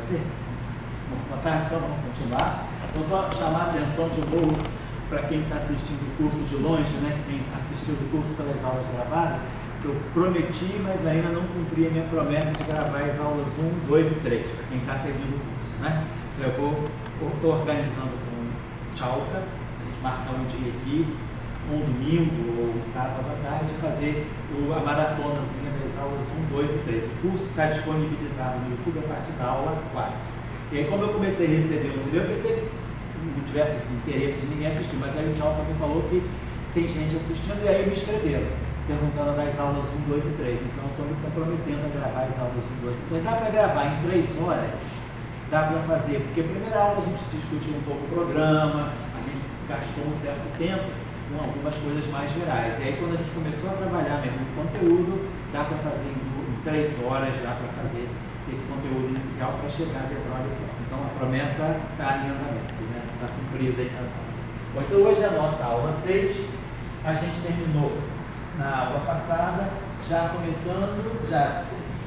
Pode ser? Boa tarde, então vamos continuar. Vou só chamar a atenção de novo para quem está assistindo o curso de longe, né? Quem assistiu o curso pelas aulas gravadas, que eu prometi, mas ainda não cumpri a minha promessa de gravar as aulas 1, 2 e 3, para quem está seguindo o curso, né? Eu estou organizando com o Tchalka, a gente marcar um dia aqui, um domingo ou sábado à tarde, fazer a maratonazinha das aulas 1, 2 e 3. O curso está disponibilizado no YouTube a partir da aula 4. E aí, como eu comecei a receber os vídeos, eu pensei que não tivesse interesse de ninguém assistir, mas aí o Tchalka me falou que tem gente assistindo, e aí me escreveram, perguntando das aulas 1, 2 e 3. Então, eu estou me comprometendo a gravar as aulas 1, 2 e 3. Dá para gravar em 3 horas? Dá para fazer, porque a primeira aula a gente discutiu um pouco o programa, a gente gastou um certo tempo com algumas coisas mais gerais. E aí, quando a gente começou a trabalhar mesmo no conteúdo, dá para fazer em 3 horas, dá para fazer esse conteúdo inicial para chegar a Debrolho. Então, a promessa está em andamento, né? Está cumprida em andamento. Bom, então hoje é a nossa aula 6. A gente terminou na aula passada, já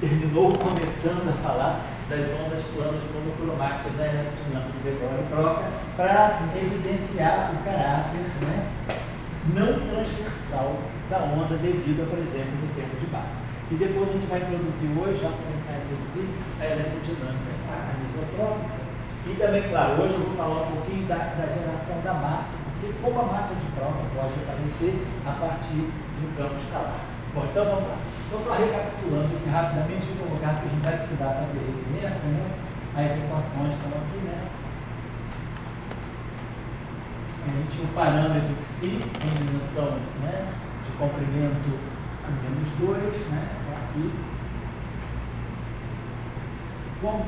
terminou começando a falar das ondas planas monocromáticas da eletrodinâmica de Debrolho e Proca, para assim, evidenciar o caráter, né, não transversal da onda devido à presença do tempo de base. E depois a gente vai introduzir hoje, já começar a introduzir a eletrodinâmica anisotrópica. E também, claro, hoje eu vou falar um pouquinho da geração da massa, porque como a massa de prova pode aparecer a partir de um campo escalar. Bom, então vamos lá. Então, só recapitulando aqui rapidamente, vou colocar que a gente vai precisar fazer referência, né? As equações que estão aqui, né? A gente tinha o parâmetro psi, com dimensão, né, de comprimento a menos 2, né? Aqui. Bom,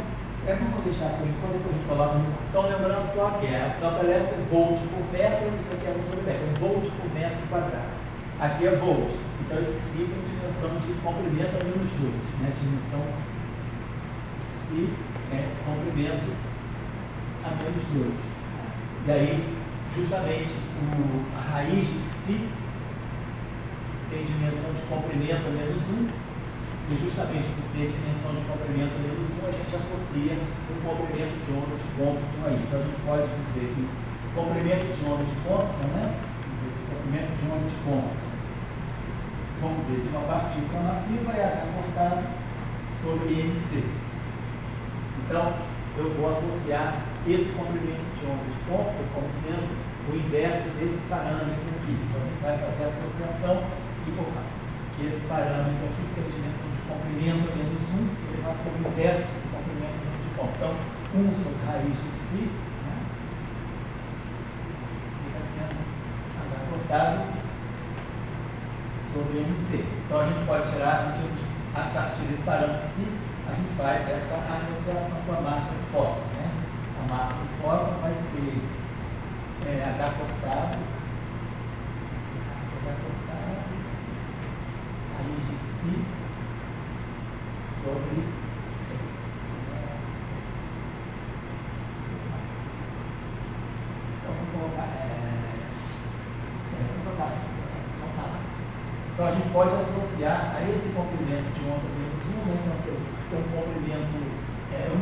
eu não vou deixar por enquanto, depois a gente coloca no. Então, lembrando só que é o campo elétrico volt por metro, isso aqui é 1 sobre 10, volt por metro quadrado. Aqui é volt. Então, esse psi tem dimensão de comprimento a menos 2, né? Dimensão psi é comprimento a menos 2. E aí, justamente, a raiz de psi tem dimensão de comprimento a menos 1. E justamente por ter dimensão de comprimento a menos 1, a gente associa um comprimento de onda de Compton aí. Então, a gente pode dizer que o comprimento de onda de Compton, né? O comprimento de onda de Compton, vamos dizer, de uma partícula massiva é cortado sobre MC. Então, eu vou associar esse comprimento de onda de Compton como sendo o inverso desse parâmetro aqui. Então, a gente vai fazer a associação e colocar que esse parâmetro aqui, que é a dimensão de comprimento menos 1, ele vai ser o inverso do comprimento de Compton. Então, 1 sobre raiz de psi, né, fica sendo H cortado sobre MC. Então, a gente pode tirar, a partir desse parâmetro psi, a gente faz essa associação com a massa do fóton, né? A massa do fóton vai ser H cortado, raiz de psi sobre C. Então, vamos colocar assim. Então, a gente pode associar a esse comprimento de onda menos 1, né? Então, aqui é um comprimento,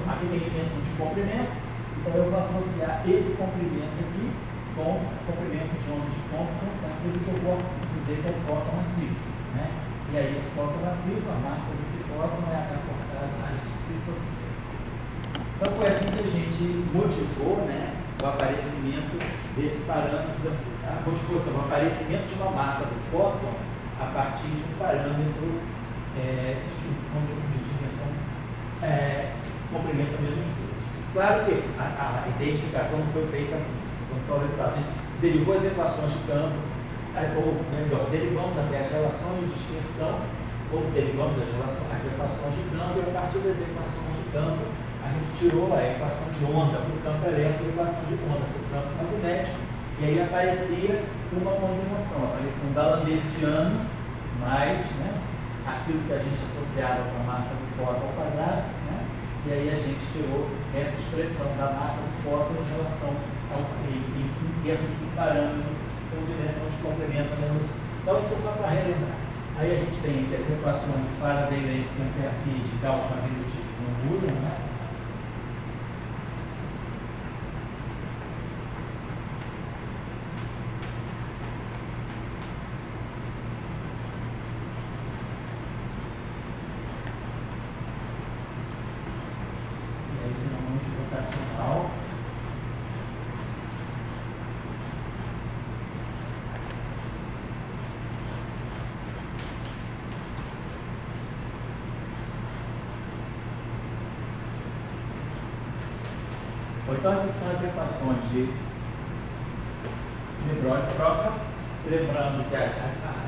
aqui tem dimensão de comprimento, então eu vou associar esse comprimento aqui com o comprimento de onda de Compton, daquilo que eu vou dizer que é o fóton massivo, né? E aí, esse fóton massivo, a massa desse fóton é H cortado raiz de psi sobre C. Então, foi assim que a gente motivou, né, o aparecimento desse parâmetro, o aparecimento de uma massa do fóton a partir de um parâmetro de dimensão comprimento a menos 2. Claro que a identificação não foi feita assim. Então, só o resultado. A gente derivou as equações de campo, ou melhor, derivamos até as relações de dispersão, ou derivamos as equações de campo, e a partir das equações de campo, a gente tirou a equação de onda para o campo elétrico e a equação de onda para o campo magnético, e aí aparecia uma combinação, aparecia um D'Alembertiano mais, né, aquilo que a gente associava com a massa do fóton ao quadrado, né, e aí a gente tirou essa expressão da massa do fóton em relação ao em termos de parâmetro com dimensão de comprimento a menos 1. Então, isso é só para relembrar. Aí a gente tem as equações de Faraday, Lenz, Ampère, de Gauss, magnetismo não mudam, né? Ou então essas são as equações de de Broglie-Troca, lembrando que a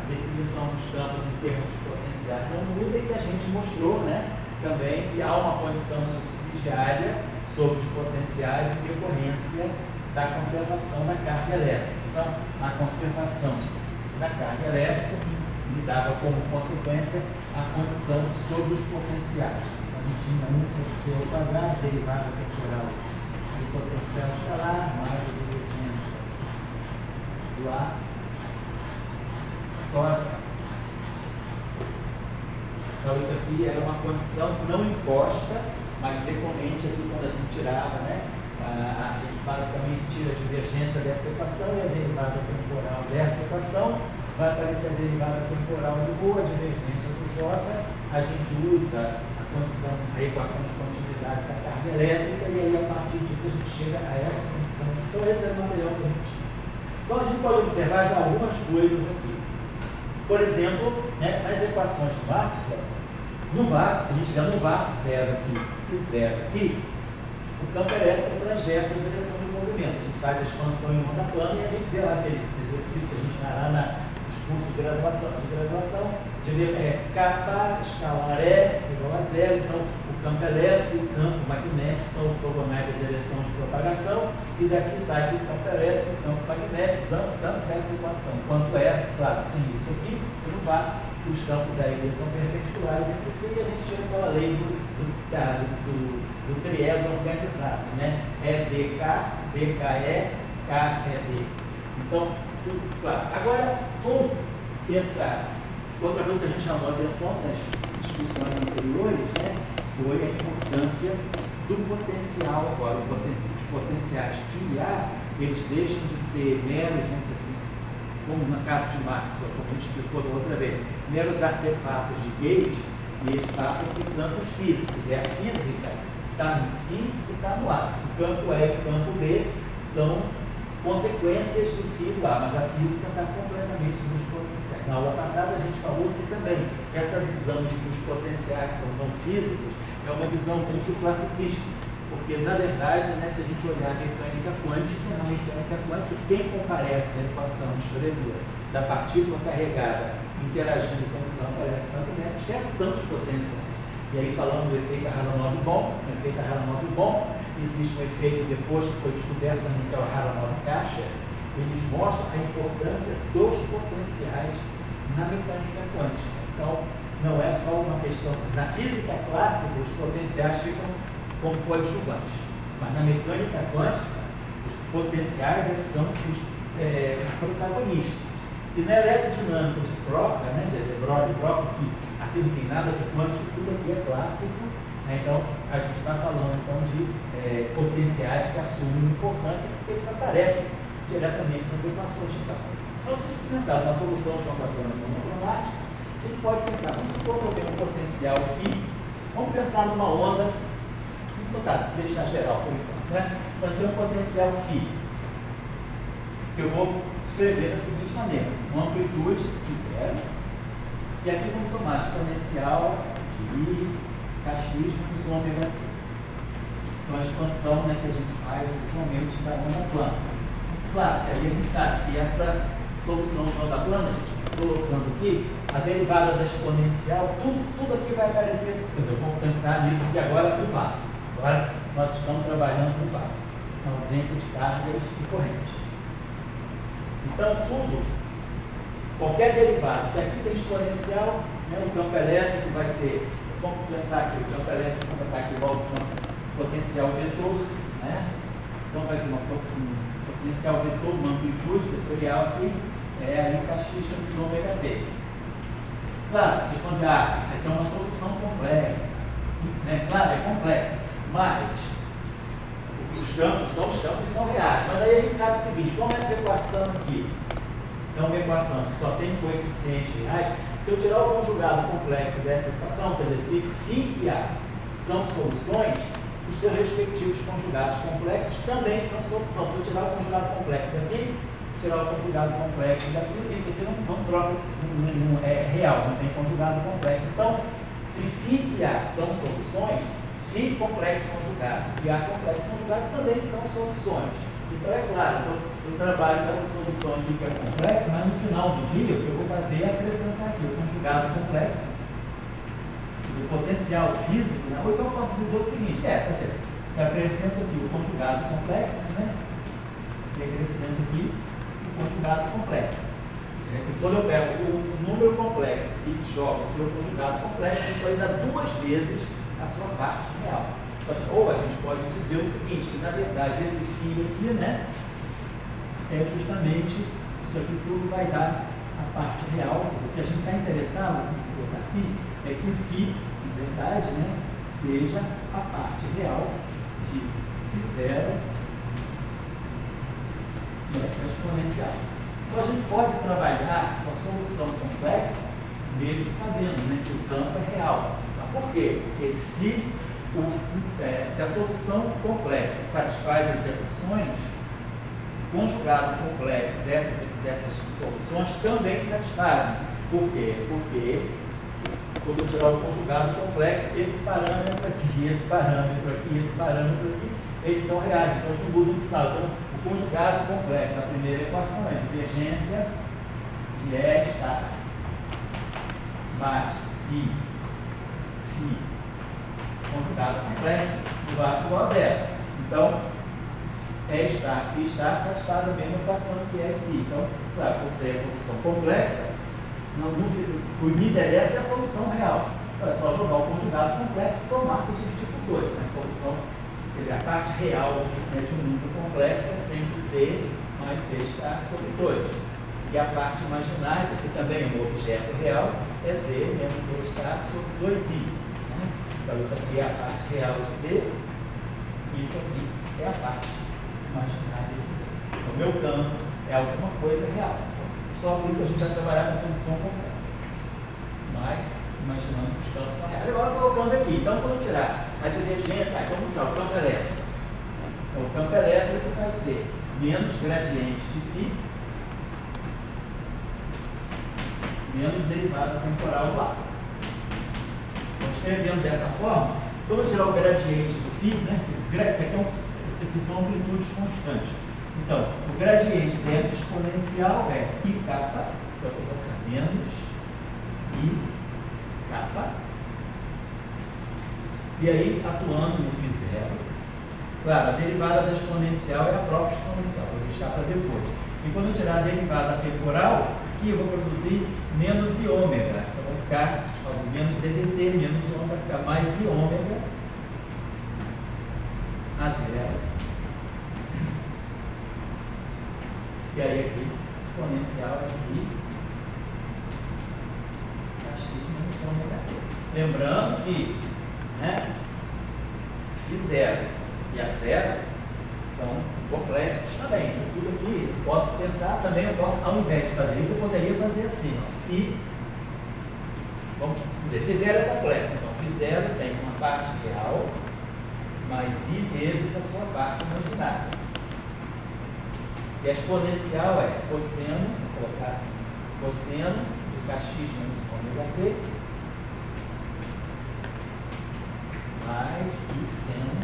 definição dos campos em termos potenciais não muda e que a gente mostrou, né, também que há uma condição subsidiária sobre os potenciais em decorrência da conservação da carga elétrica. Então, a conservação da carga elétrica me dava como consequência a condição sobre os potenciais. A gente tinha 1 sobre C ao quadrado, derivada temporal do potencial escalar, mais a divergência do A, cos. Então, isso aqui era uma condição não imposta, mas decorrente aqui quando a gente tirava, né? A gente basicamente tira a divergência dessa equação e a derivada temporal dessa equação. Vai aparecer a derivada temporal do Rho, a divergência do J. A gente usa a equação de continuidade da carga elétrica e aí a partir disso a gente chega a essa condição. Então, esse é o material que a gente tinha. Então, a gente pode observar já algumas coisas aqui. Por exemplo, né, nas equações de Maxwell, no vácuo, se a gente tiver no vácuo zero aqui e zero aqui, o campo elétrico é transverso à direção do movimento. A gente faz a expansão em onda plana e a gente vê lá aquele exercício que a gente fará nos cursos de graduação, de ver kappa escalar E igual a zero. Então, o campo elétrico e o campo magnético são ortogonais à direção de propagação, e daqui sai o campo elétrico e o campo magnético, tanto essa equação quanto essa, claro, sem isso aqui, no vácuo, os campos aí são perpendiculares entre si, e a gente tira aquela lei do triângulo organizado, né? É DK, DKE, KED. Então, tudo claro. Agora, com essa outra coisa que a gente chamou a atenção nas discussões anteriores, né, foi a importância do potencial. Agora, os potenciais filiar, eles deixam de ser meros, vamos dizer assim, como na casa de Maxwell, como a gente explicou da outra vez, meros artefatos de gauge, e eles passam a ser campos físicos. É a física que está no φ e está no A. O campo E e o campo B são consequências do φ do A, mas a física está completamente nos potenciais. Na aula passada a gente falou que também essa visão de que os potenciais são não físicos é uma visão muito classicista, porque na verdade, né, se a gente olhar a mecânica quântica, na mecânica quântica, quem comparece na equação de Schrödinger da partícula carregada interagindo com o campo eletromagnético são os potenciais. E aí, falando do efeito Aharonov-Bohm, existe um efeito depois que foi descoberto também, que é o Aharonov-Kasher. Eles mostram a importância dos potenciais na mecânica quântica. Então, não é só uma questão. Na física clássica, os potenciais ficam como coadjuvantes, mas na mecânica quântica, os potenciais eles são os protagonistas. E na eletrodinâmica de Troca, né, de Broglie-Troca, que aqui não tem nada de quântico, tudo aqui é clássico, né, então a gente está falando então, de potenciais que assumem importância porque eles aparecem diretamente nas equações de cálculo. Então, se a gente pensar numa solução de onda plana monocromática, a gente pode pensar, vamos supor que eu tenho um potencial aqui, vamos pensar numa onda. Vou deixar geral por enquanto, né? Nós temos um potencial φ, que eu vou escrever da seguinte maneira: uma amplitude de zero, e aqui vamos tomar exponencial de kx menos ômega t. Então, a expansão, né, que a gente faz usualmente da onda plana. Claro, que aí a gente sabe que essa solução de onda plana, a gente colocando aqui, a derivada da exponencial, tudo aqui vai aparecer. Por exemplo, vamos pensar nisso aqui agora para o vácuo. Agora, nós estamos trabalhando com vácuo, na ausência de cargas e correntes. Então, qualquer derivada, se aqui tem exponencial, né, o campo elétrico vai ser, vamos pensar aqui, o campo elétrico vai estar aqui igual ao campo potencial vetor, né? Então, vai ser um potencial vetor, uma amplitude vetorial aqui, ali kx menos ômega t. Claro, vocês vão dizer, isso aqui é uma solução complexa, né? Claro, é complexa. Mas os campos são reais. Mas aí a gente sabe o seguinte: como essa equação aqui é uma equação que só tem coeficientes reais, se eu tirar o conjugado complexo dessa equação, quer dizer, se φ e A são soluções, os seus respectivos conjugados complexos também são solução. Se eu tirar o conjugado complexo daqui, tirar o conjugado complexo daqui, isso aqui não troca, não é real, não tem conjugado complexo. Então, se φ e A são soluções, φ complexo conjugado e A complexo conjugado também são soluções. Então, é claro, eu trabalho com essa solução aqui que é complexa, mas no final do dia o que eu vou fazer é acrescentar aqui o conjugado complexo, o potencial físico, né? Ou então eu posso dizer o seguinte, quer dizer, se eu acrescento aqui o conjugado complexo, né? E acrescento aqui o conjugado complexo. Quando eu pego o número complexo e jogo o seu conjugado complexo, isso aí dá duas vezes a sua parte real. Ou a gente pode dizer o seguinte, que na verdade esse φ aqui, né, é justamente isso aqui tudo vai dar a parte real. O que a gente está interessado em colocar assim é que o φ, na verdade, né, seja a parte real de φ0 e a exponencial. Então a gente pode trabalhar com a solução complexa mesmo sabendo, né, que o campo é real. Mas por quê? Porque se a solução complexa satisfaz as equações, o conjugado complexo dessas soluções também satisfazem. Por quê? Porque quando eu tirar o conjugado complexo, esse parâmetro aqui, esse parâmetro aqui, esse parâmetro aqui, eles são reais, então não muda o sinal. Então, o conjugado complexo da primeira equação é divergência de E está mais si φ conjugado complexo do igual a zero. Então, E está, φ está, satisfaz a mesma equação que é aqui. Então, claro, se você é a solução complexa, o que me interessa é a solução real. Então, é só jogar o conjugado complexo e somar com os dificultores. A solução, a parte real, né, de um número complexo é sempre Z mais E está sobre 2. E a parte imaginária, que também é um objeto real, é Z menos E está sobre 2i. Então, isso aqui é a parte real de Z, e isso aqui é a parte imaginária de Z. Então, o meu campo é alguma coisa real. Só por isso que a gente vai trabalhar com a solução complexa. Mas, imaginando que os campos são reais. Agora, colocando aqui. Então, quando eu tirar a divergência, vamos tirar o campo elétrico. Então, o campo elétrico vai ser menos gradiente de φ, menos derivada temporal lá. Então, escrevendo dessa forma, quando eu tirar o gradiente do φ, né? Isso aqui são amplitudes constantes. Então, o gradiente dessa exponencial é I kappa, então eu vou colocar menos I kappa. E aí, atuando no φ0, claro, a derivada da exponencial é a própria exponencial, vou deixar para depois. E quando eu tirar a derivada temporal, aqui eu vou produzir menos I ômega. Então vai ficar menos DDT, menos I ômega, vai ficar mais I ômega a zero. E aí aqui, exponencial é I x menos ômega t. Lembrando que, né, φ0 e a zero são complexos também. Isso tudo aqui, eu posso pensar também, ao invés de fazer isso, eu poderia fazer assim, ó, φ, vamos dizer, φ0 é complexo, então φ0 tem uma parte real mais I vezes a sua parte imaginária. E a exponencial é cosseno, vou colocar assim, cosseno de kx menos ômega t mais I seno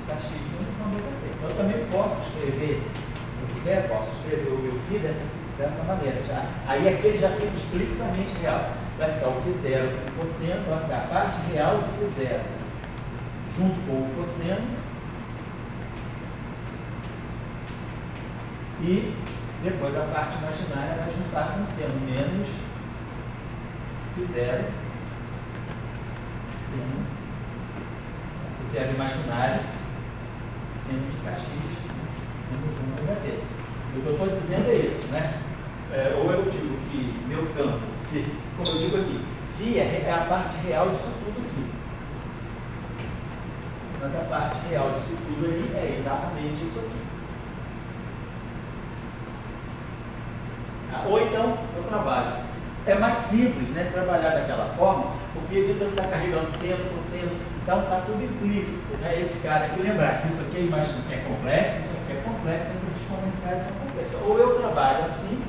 kx menos ômega t. Então eu também posso escrever, se eu quiser, posso escrever o meu φ dessa maneira. Aí aquele já fica explicitamente real. Vai ficar o φ0 com o cosseno, vai ficar a parte real do φ0 junto com o cosseno. E depois a parte imaginária vai juntar com o seno menos φ0 seno φ0 imaginário seno de kx menos 1 ômega t. O que eu estou dizendo é isso, né? Ou eu digo que meu campo, como eu digo aqui, φ é a parte real disso tudo aqui. Mas a parte real disso tudo aí é exatamente isso aqui. Ou então eu trabalho. É mais simples, né, trabalhar daquela forma, porque evita eu ficar carregando seno, cosseno, então está tudo implícito, né? Esse cara aqui, lembrar que isso aqui é complexo, isso aqui é complexo, essas exponenciais são complexas. Ou eu trabalho assim,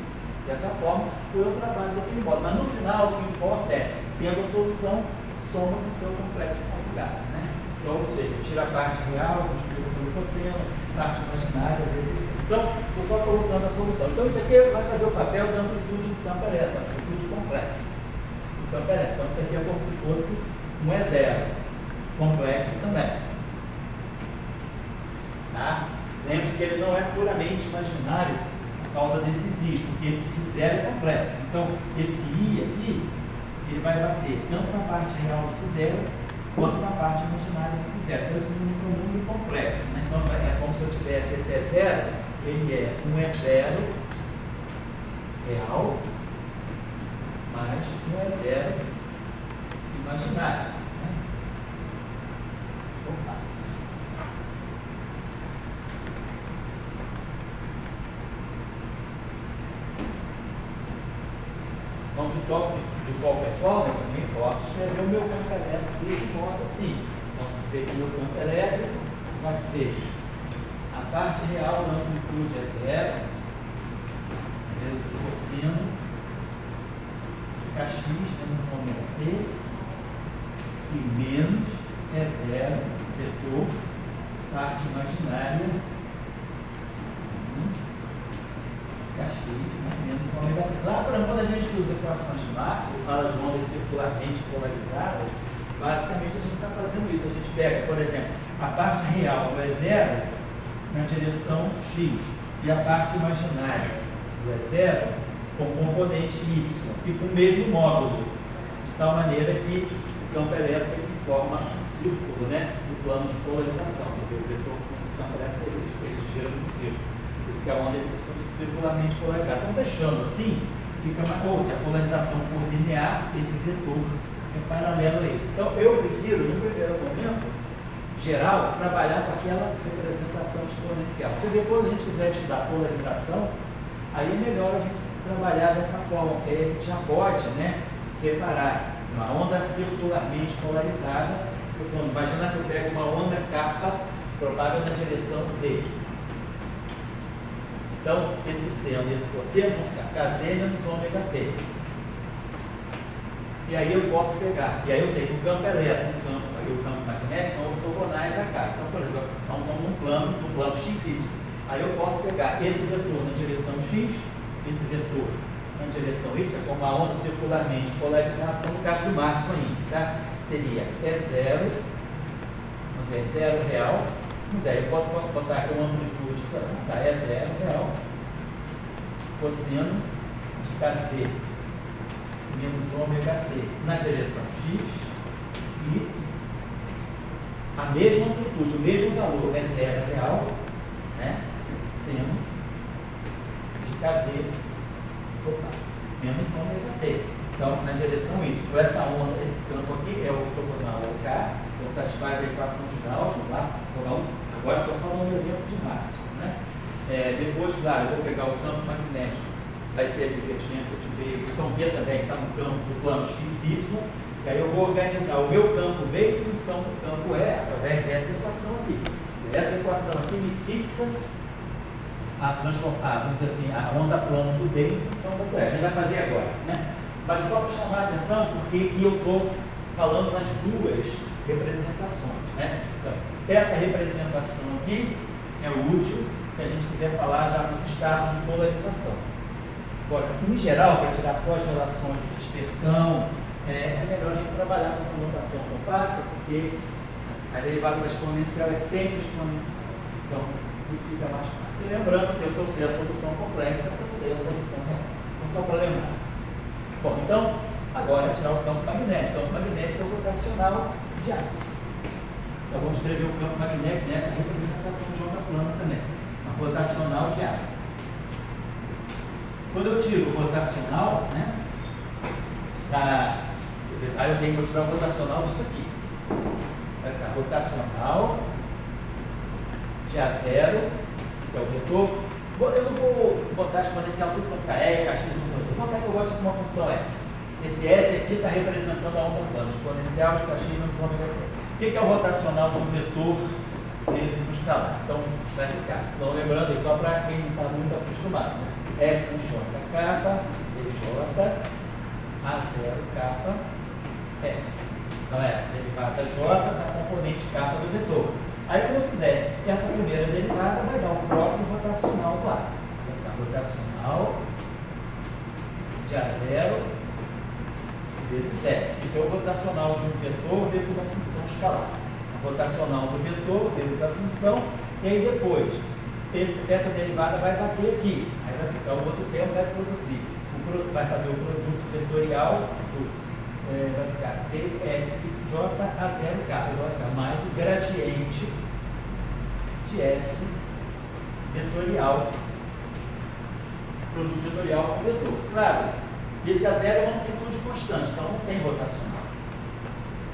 dessa forma, ou eu trabalho daquele modo. Mas no final, o que importa é tendo a solução soma com o seu complexo conjugado, né? Então, ou seja, tira a parte real, multiplica pelo cosseno, parte imaginária vezes 100. Então, estou só colocando a solução. Então, isso aqui vai fazer o papel da amplitude do campo elétrico, amplitude complexa do campo elétrico. Então, isso aqui é como se fosse um E0, complexo também. Tá? Lembre-se que ele não é puramente imaginário por causa desses i's, porque esse φ0 é complexo. Então, esse i aqui, ele vai bater tanto na parte real do φ0, quanto na parte imaginária do φ0. Então, esse número é um número complexo, né? Então, é como se eu tivesse esse E0, ele é um E0 real mais um E0 imaginário. Né? Opa. Então, de qualquer forma, eu também posso escrever o meu campo elétrico desse modo assim. Posso dizer que o meu campo elétrico vai ser a parte real da amplitude é 0, vezes o cosseno de kx menos ômega t, e menos E0, vetor, parte imaginária, kx, né, menos ômega t. Lá, quando a gente usa equações de Marx, que fala de ondas circularmente polarizadas, basicamente a gente está fazendo isso. A gente pega, por exemplo, a parte real do E0 na direção x e a parte imaginária do E0 com componente y e com o mesmo módulo, de tal maneira que o campo elétrico forma um círculo, né, no plano de polarização. Quer dizer, o vetor do campo elétrico ele gira no círculo. Por isso que a onda é circularmente polarizada. Então, deixando assim, fica uma coisa. Se a polarização for linear, esse vetor é paralelo a esse. Então, eu prefiro, no primeiro momento, geral, trabalhar com aquela representação exponencial. Se depois a gente quiser estudar polarização, aí é melhor a gente trabalhar dessa forma, porque aí a gente já pode, né, separar uma onda circularmente polarizada. Imagina que eu pego uma onda kappa, propaga na direção z. Então, esse seno e esse cosseno vão ficar kz menos ômega t. E aí eu posso pegar, e aí eu sei que o campo elétrico e o campo magnético são ortogonais a K. Então, por exemplo, estão num plano xy. Aí eu posso pegar esse vetor na direção x, esse vetor na direção y, como uma onda circularmente polarizada, como no caso do Marx ainda, tá? Seria E0, vamos ver, E0 real, eu posso botar aqui uma amplitude, tá? E0 real, cosseno de kz menos ômega t na direção x e a mesma amplitude, o mesmo valor é 0 real, né? Seno de kz menos ômega t. Então, na direção y. Então, essa onda, esse campo aqui é o ortogonal ao K, então satisfaz a equação de Gauss, lá. Agora estou só dando um exemplo de Maxwell, né? Depois, claro, eu vou pegar o campo magnético, vai ser a divergência de B, então B também está no campo do plano XY, e aí eu vou organizar o meu campo B em função do campo E, através dessa equação aqui. Essa equação aqui me fixa a transformar, vamos dizer assim, a onda plana do B em função do E. A gente vai fazer agora, né? Mas só para chamar a atenção, porque aqui eu estou falando nas duas representações, né? Então, essa representação aqui é útil se a gente quiser falar já nos estados de polarização. Agora, em geral, para tirar só as relações de dispersão, é melhor a gente trabalhar com essa notação compacta, porque a derivada da exponencial é sempre exponencial. Então, tudo fica mais fácil. E lembrando que eu só sei a solução complexa, eu sei a solução real. Então, só para lembrar. Bom, então, agora tirar o campo magnético. O campo magnético é o rotacional de água. Então, vamos escrever o campo magnético nessa representação de onda plana também. A rotacional de água. Quando eu tiro o rotacional, né, aí eu tenho que tirar o rotacional disso aqui. Vai ficar rotacional de A0, que é o vetor. Eu não vou botar exponencial tudo para ficar E, kx, eu vou botar que eu gosto de uma função F. Esse F aqui está representando a onda plana, exponencial de kx menos ômega t. O que é o rotacional de um vetor vezes um escalar? Então, vai ficar. Então, lembrando aí, só para quem não está muito acostumado, né? F funciona k, dj, A0 k, F. Então é derivada J da componente kappa do vetor. Aí quando eu fizer essa primeira derivada, vai dar o próprio rotacional do ar. Vai ficar rotacional de A0 vezes F. Isso é o rotacional de um vetor vezes uma função escalar. O rotacional do vetor vezes a função, e aí depois essa derivada vai bater aqui. Aí vai ficar o outro termo, vai produzir. Vai fazer o produto vetorial, vai ficar dfj a 0k. Vai ficar mais o gradiente de f vetorial, produto vetorial com vetor. Claro, esse A0 é uma amplitude constante, então não tem rotacional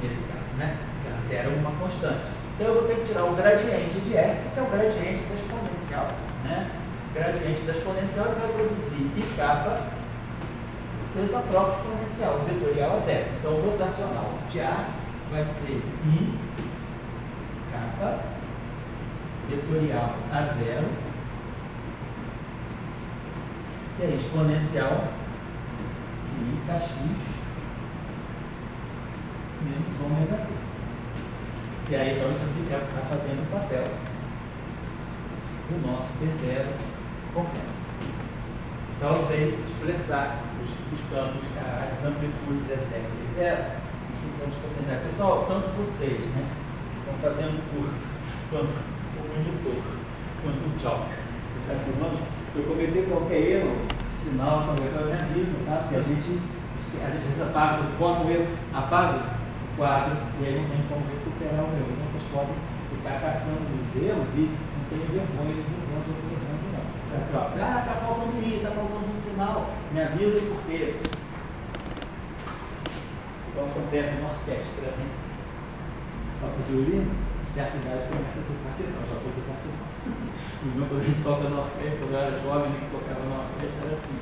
nesse caso, né? Porque A0 é uma constante. Então eu vou ter que tirar o gradiente de f, que é o gradiente da exponencial, né? O gradiente da exponencial vai produzir I kappa vezes a própria exponencial, vetorial a 0. Então o rotacional de A vai ser I kappa vetorial a 0 e aí exponencial I kx menos ômega t. E aí então isso aqui é o que está fazendo o papel do nosso P0 complexo. Então eu sei expressar os campos, as amplitudes exec e zero em função dos potenciais. Pessoal, tanto vocês, né, estão fazendo curso, quanto o monitor, quanto o Jock, que está filmando, se eu cometer qualquer erro, sinal, qualquer coisa, me avisa, tá? Porque a gente apaga, quando eu apago o quadro, e aí não tem como recuperar o erro. Então vocês podem ficar caçando os erros e não tem vergonha de dizer onde eu estou errando, não. Assim, ó, tá faltando I, tá faltando um sinal, me avisa por quê. Igual acontece numa orquestra, né? Toca violino, certa idade começa a desafinar, eu já estou desafinando. Quando a gente toca na orquestra, quando eu era jovem, que tocava na orquestra, era assim.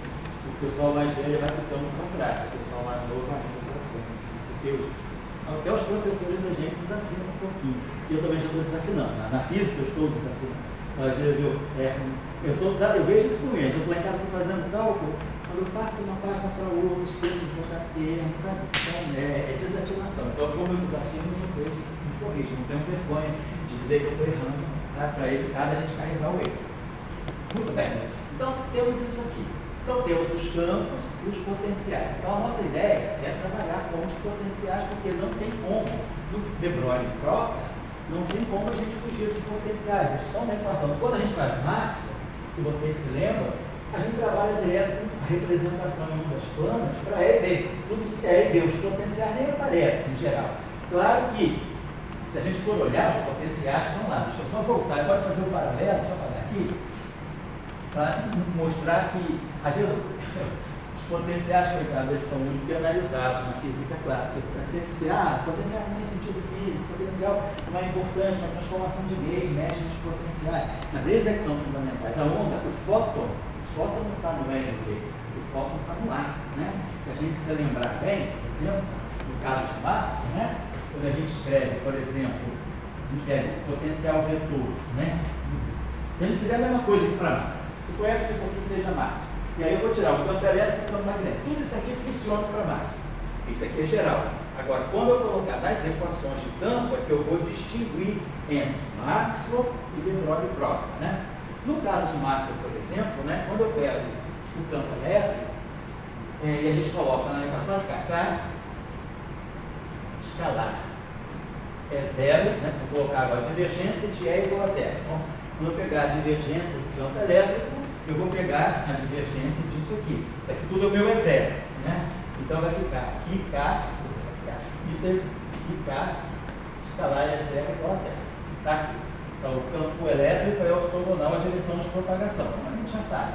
O pessoal mais velho vai ficando com prática, o pessoal mais novo vai indo para frente. Porque até os professores da gente desafinam um pouquinho. E eu também já estou desafinando. Na física eu estou desafinando. Às vezes eu vejo isso com eles. Eu estou lá em casa fazendo cálculo, quando eu passo de uma página para outra, esqueço de botar termo, sabe? Então é desafinação. Então, como eu desafino, vocês me corrigem. Não tenho vergonha de dizer que eu estou errando, tá? Para evitar da gente carregar o erro. Muito bem. Então, temos isso aqui. Então, temos os campos e os potenciais. Então, a nossa ideia é trabalhar com os potenciais, porque não tem como, no De Broglie próprio, não tem como a gente fugir dos potenciais. Eles estão na equação. Quando a gente faz máxima, se vocês se lembram, a gente trabalha direto com a representação em ondas planas para E e B. Tudo que é E e B, os potenciais nem aparecem em geral. Claro que, se a gente for olhar, os potenciais estão lá. Deixa eu só voltar, pode fazer o paralelo, deixa eu fazer aqui, para mostrar que, às vezes, os potenciais, coitados, eles são muito penalizados na física clássica. Você vai sempre dizer, potencial não tem sentido físico, potencial não é importante na transformação de leis, mexe nos potenciais. Mas eles é que são fundamentais. A onda, o fóton não está no E e B, o fóton está no ar, né? Se a gente se lembrar bem, por exemplo, no caso de Maxwell, né? Quando a gente escreve, por exemplo, potencial vetor, né? Se a gente fizer a mesma coisa aqui para Maxwell, suponha que isso aqui seja Maxwell, e aí eu vou tirar o campo elétrico e o campo magnético. Tudo isso aqui funciona para Maxwell. Isso aqui é geral. Agora, quando eu colocar nas equações de campo, é que eu vou distinguir entre Maxwell e De Broglie próprio, né? No caso de Maxwell, por exemplo, né, quando eu pego o campo elétrico e a gente coloca na equação, fica K escalar é zero, né? Vou colocar agora a divergência de E igual a zero. Então, quando eu pegar a divergência do campo elétrico, eu vou pegar a divergência disso aqui. Isso aqui tudo é o meu é zero, né? Então vai ficar IK, isso é IK escalar é zero igual a zero. Tá aqui. Então, o campo elétrico é ortogonal à direção de propagação, como a gente já sabe,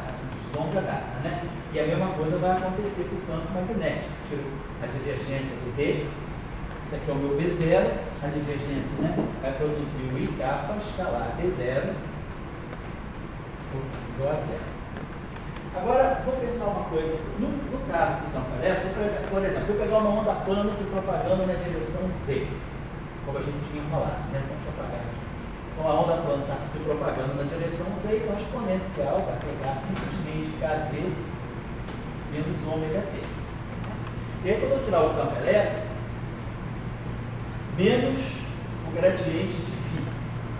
de longa data, né? E a mesma coisa vai acontecer com o campo magnético. Tiro a divergência do D, isso aqui é o meu B0, a divergência, né, vai produzir o I kappa escalar D0 igual a zero. Agora, vou pensar uma coisa. No caso do campo elétrico, por exemplo, se eu pegar uma onda plana se propagando na direção Z, como a gente tinha falado, né? Deixa eu apagar aqui. Então, a onda plana está se propagando na direção Z, então a exponencial vai pegar simplesmente Kz menos ômega t. E aí, quando eu tirar o campo elétrico, menos o gradiente de φ,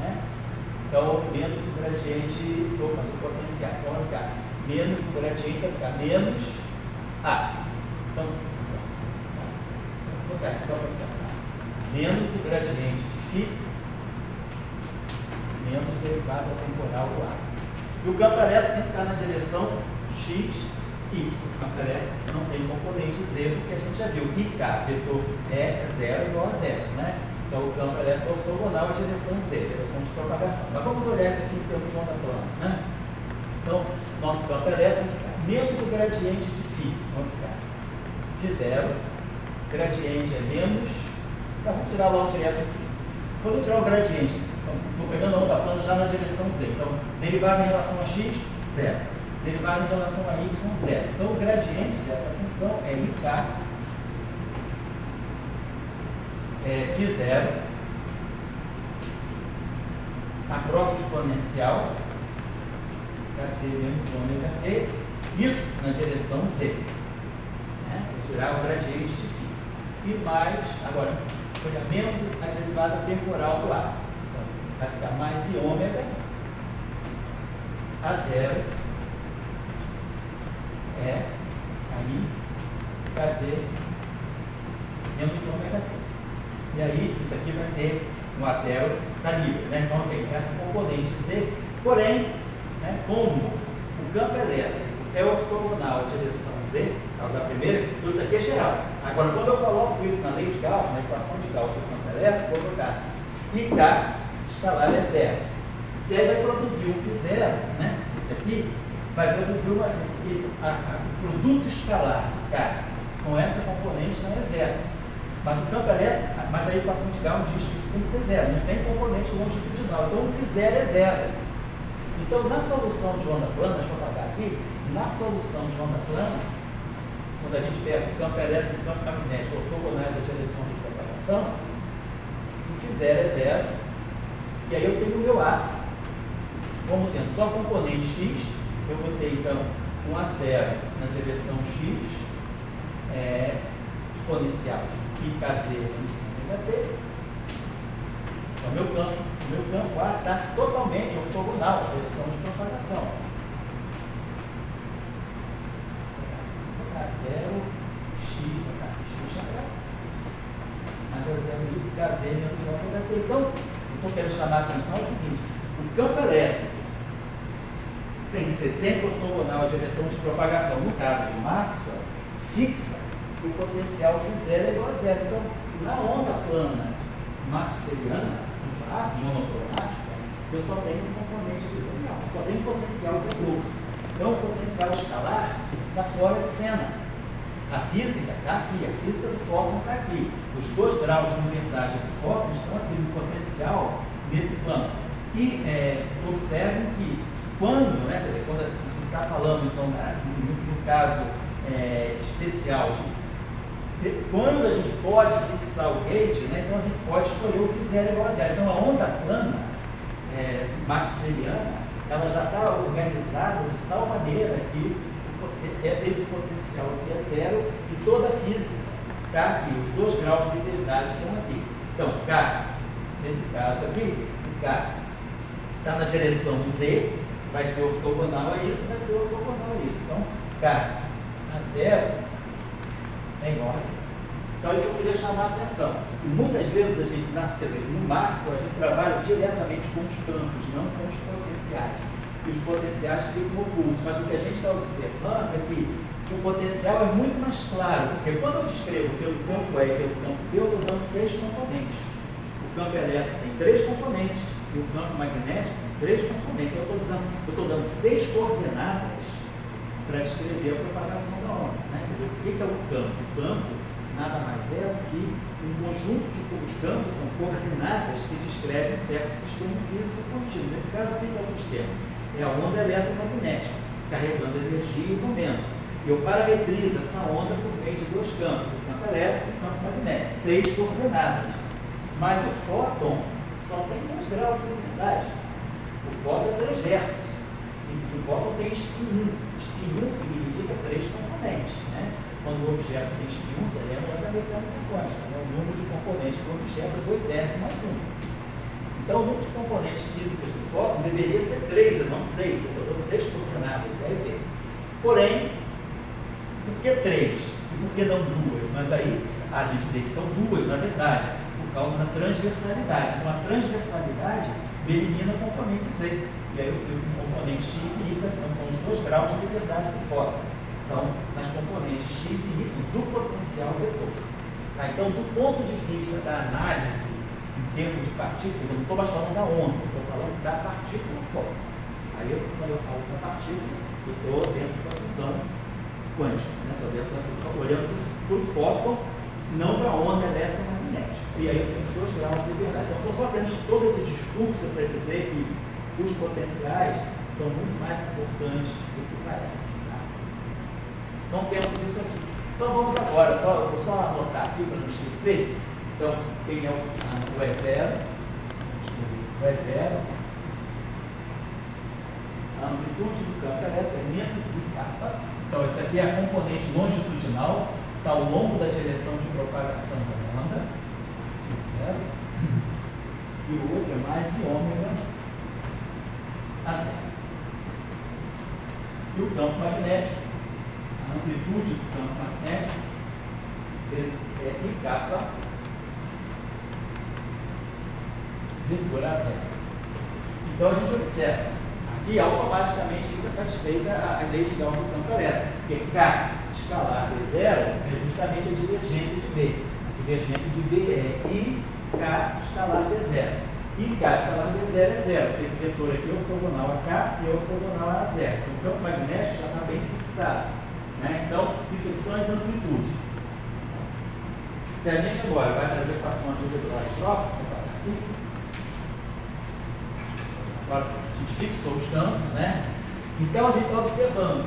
né? Então, menos o gradiente do potencial. Então, vai ficar menos o gradiente, vai ficar menos A. Então, vou botar aqui só para ficar menos o gradiente de φ menos derivada temporal do A. E o campo elétrico tem que estar na direção x, y. O campo elétrico não tem componente z, porque a gente já viu. IK, vetor E é 0 igual a 0, né? Então, o campo elétrico ortogonal é a direção z, direção de propagação. Mas vamos olhar isso aqui em termos de onda plana, né? Então, nosso campo elétrico vai ficar menos o gradiente de φ. Vamos ficar φ0, gradiente é menos. Vamos tirar logo direto aqui. Quando eu tirar o gradiente, estou pegando a onda plana já na direção z. Então, derivada em relação a x, 0. Derivada em relação a y, 0. Então, o gradiente dessa função é IK φ0 acrópio exponencial kz menos ômega t, isso na direção z, né? Vou tirar o gradiente de φ. E mais, agora, menos a derivada temporal do A. Então, vai ficar mais i ômega a 0 é aí kz menos ômega t. E aí, isso aqui vai ter um A0 está livre, né? Então tem essa componente C, porém, né, como o campo elétrico é ortogonal à direção Z, ao da primeira, então isso aqui é geral. Agora, quando eu coloco isso na lei de Gauss, na equação de Gauss do campo elétrico, vou colocar IK escalar é 0. E aí vai produzir um φ0, né? Isso aqui vai produzir o produto escalar K com essa componente não é 0. Mas o campo elétrico, mas a equação de Gauss diz que isso tem que ser 0, não tem componente longitudinal. Então o φ0 é 0. Então na solução de onda plana, deixa eu apagar aqui, na solução de onda plana, quando a gente pega o campo elétrico e o campo magnético ortogonais à direção de propagação, o φ0 é 0. E aí eu tenho o meu A. Como tendo só componente x, eu botei então um A0 na direção x, exponencial de IKZ menos ômega t. Então, o meu campo A está totalmente ortogonal à direção de propagação. A0, x, x mais A0 IKZ menos ômega t. Então, o que eu quero chamar a atenção é o seguinte: o campo elétrico tem que ser sempre ortogonal à direção de propagação. No caso do Maxwell, fixa o potencial φ0 é igual a 0. Então, na onda plana maxwelliana, monocromática, eu só tenho um componente vetorial, eu só tenho potencial vetor. Então, o potencial escalar está fora de cena. A física está aqui, a física do fóton está aqui. Os 2 graus de liberdade do fóton estão aqui no potencial nesse plano. E observem que quando, né, quer dizer, quando a gente está falando, então, no caso especial quando a gente pode fixar o gate, né, então a gente pode escolher o φ0 igual a 0. Então a onda plana maxwelliana, ela já está organizada de tal maneira que esse potencial aqui é 0 e toda a física está aqui, os 2 graus de liberdade estão aqui. Então K, nesse caso aqui, o K está na direção Z, vai ser ortogonal a isso, vai ser ortogonal a isso. Então K a 0 é igual a 0. Então isso eu queria chamar a atenção. E muitas vezes a gente, quer dizer, no Maxwell a gente trabalha diretamente com os campos, não com os potenciais. E os potenciais ficam ocultos. Mas o que a gente está observando é que o potencial é muito mais claro, porque quando eu descrevo pelo campo E e pelo campo B, eu estou dando 6 componentes. O campo elétrico tem 3 componentes e o campo magnético tem 3 componentes. Então eu estou dando 6 coordenadas para descrever a propagação da onda, né? Quer dizer, o que é o campo? O campo nada mais é do que um conjunto de os campos são coordenadas que descrevem certo sistema físico contínuo. Nesse caso, o que é o sistema? É a onda eletromagnética, carregando energia e momento. Eu parametrizo essa onda por meio de 2 campos, o campo elétrico e o campo magnético, 6 coordenadas. Mas o fóton só tem 2 graus de liberdade. O fóton é transverso. O fóton tem spin 1. Spin 1 significa 3 componentes, né? quando o objeto tem spin, você lembra da mecânica quântica, né? O número de componentes do objeto é 2s mais 1. Então, o número de componentes físicas do fóton deveria ser 3 e não 6. Eu estou dando 6 coordenadas, é e B. Porém, por que 3? E por que não 2? Mas aí a gente vê que são 2, na verdade, por causa da transversalidade. Então, a transversalidade elimina o componente Z. E aí eu fico com o componente X e Y, então, com os 2 graus de liberdade do fóton. Então, nas componentes X e Y do potencial vetor. Tá? Então, do ponto de vista da análise em termos de partículas, eu não estou mais falando da onda, eu estou falando da partícula fóton. Aí, quando eu falo da partícula, eu estou dentro da visão quântica, né? Estou olhando para o fóton, não para a onda eletromagnética. E aí eu tenho os 2 graus de liberdade. Então, estou só tendo todo esse discurso para dizer que os potenciais são muito mais importantes do que parece. Tá? Então, temos isso aqui. Então, vamos agora, vou só anotar aqui para não esquecer. Então, tem o E0, o E0, a amplitude do campo elétrico é menos I-kappa. Então, essa aqui é a componente longitudinal, está ao longo da direção de propagação da onda, I0, e o outro é mais I ômega a 0. E o campo magnético, a amplitude do campo magnético é I-kappa vetor a 0. Então, a gente observa, aqui automaticamente fica satisfeita a lei de Gauss do campo elétrico, porque K escalar B0 é justamente a divergência de B. A divergência de B é I K escalar B0. I K escalar B0 é 0. Esse vetor aqui é ortogonal a K e é ortogonal a 0. Então, o campo magnético já está bem fixado. Né? Então, isso aqui são as amplitudes. Se a gente agora vai trazer equações de vetor aqui, agora a gente fixou os campos, né? Então a gente está observando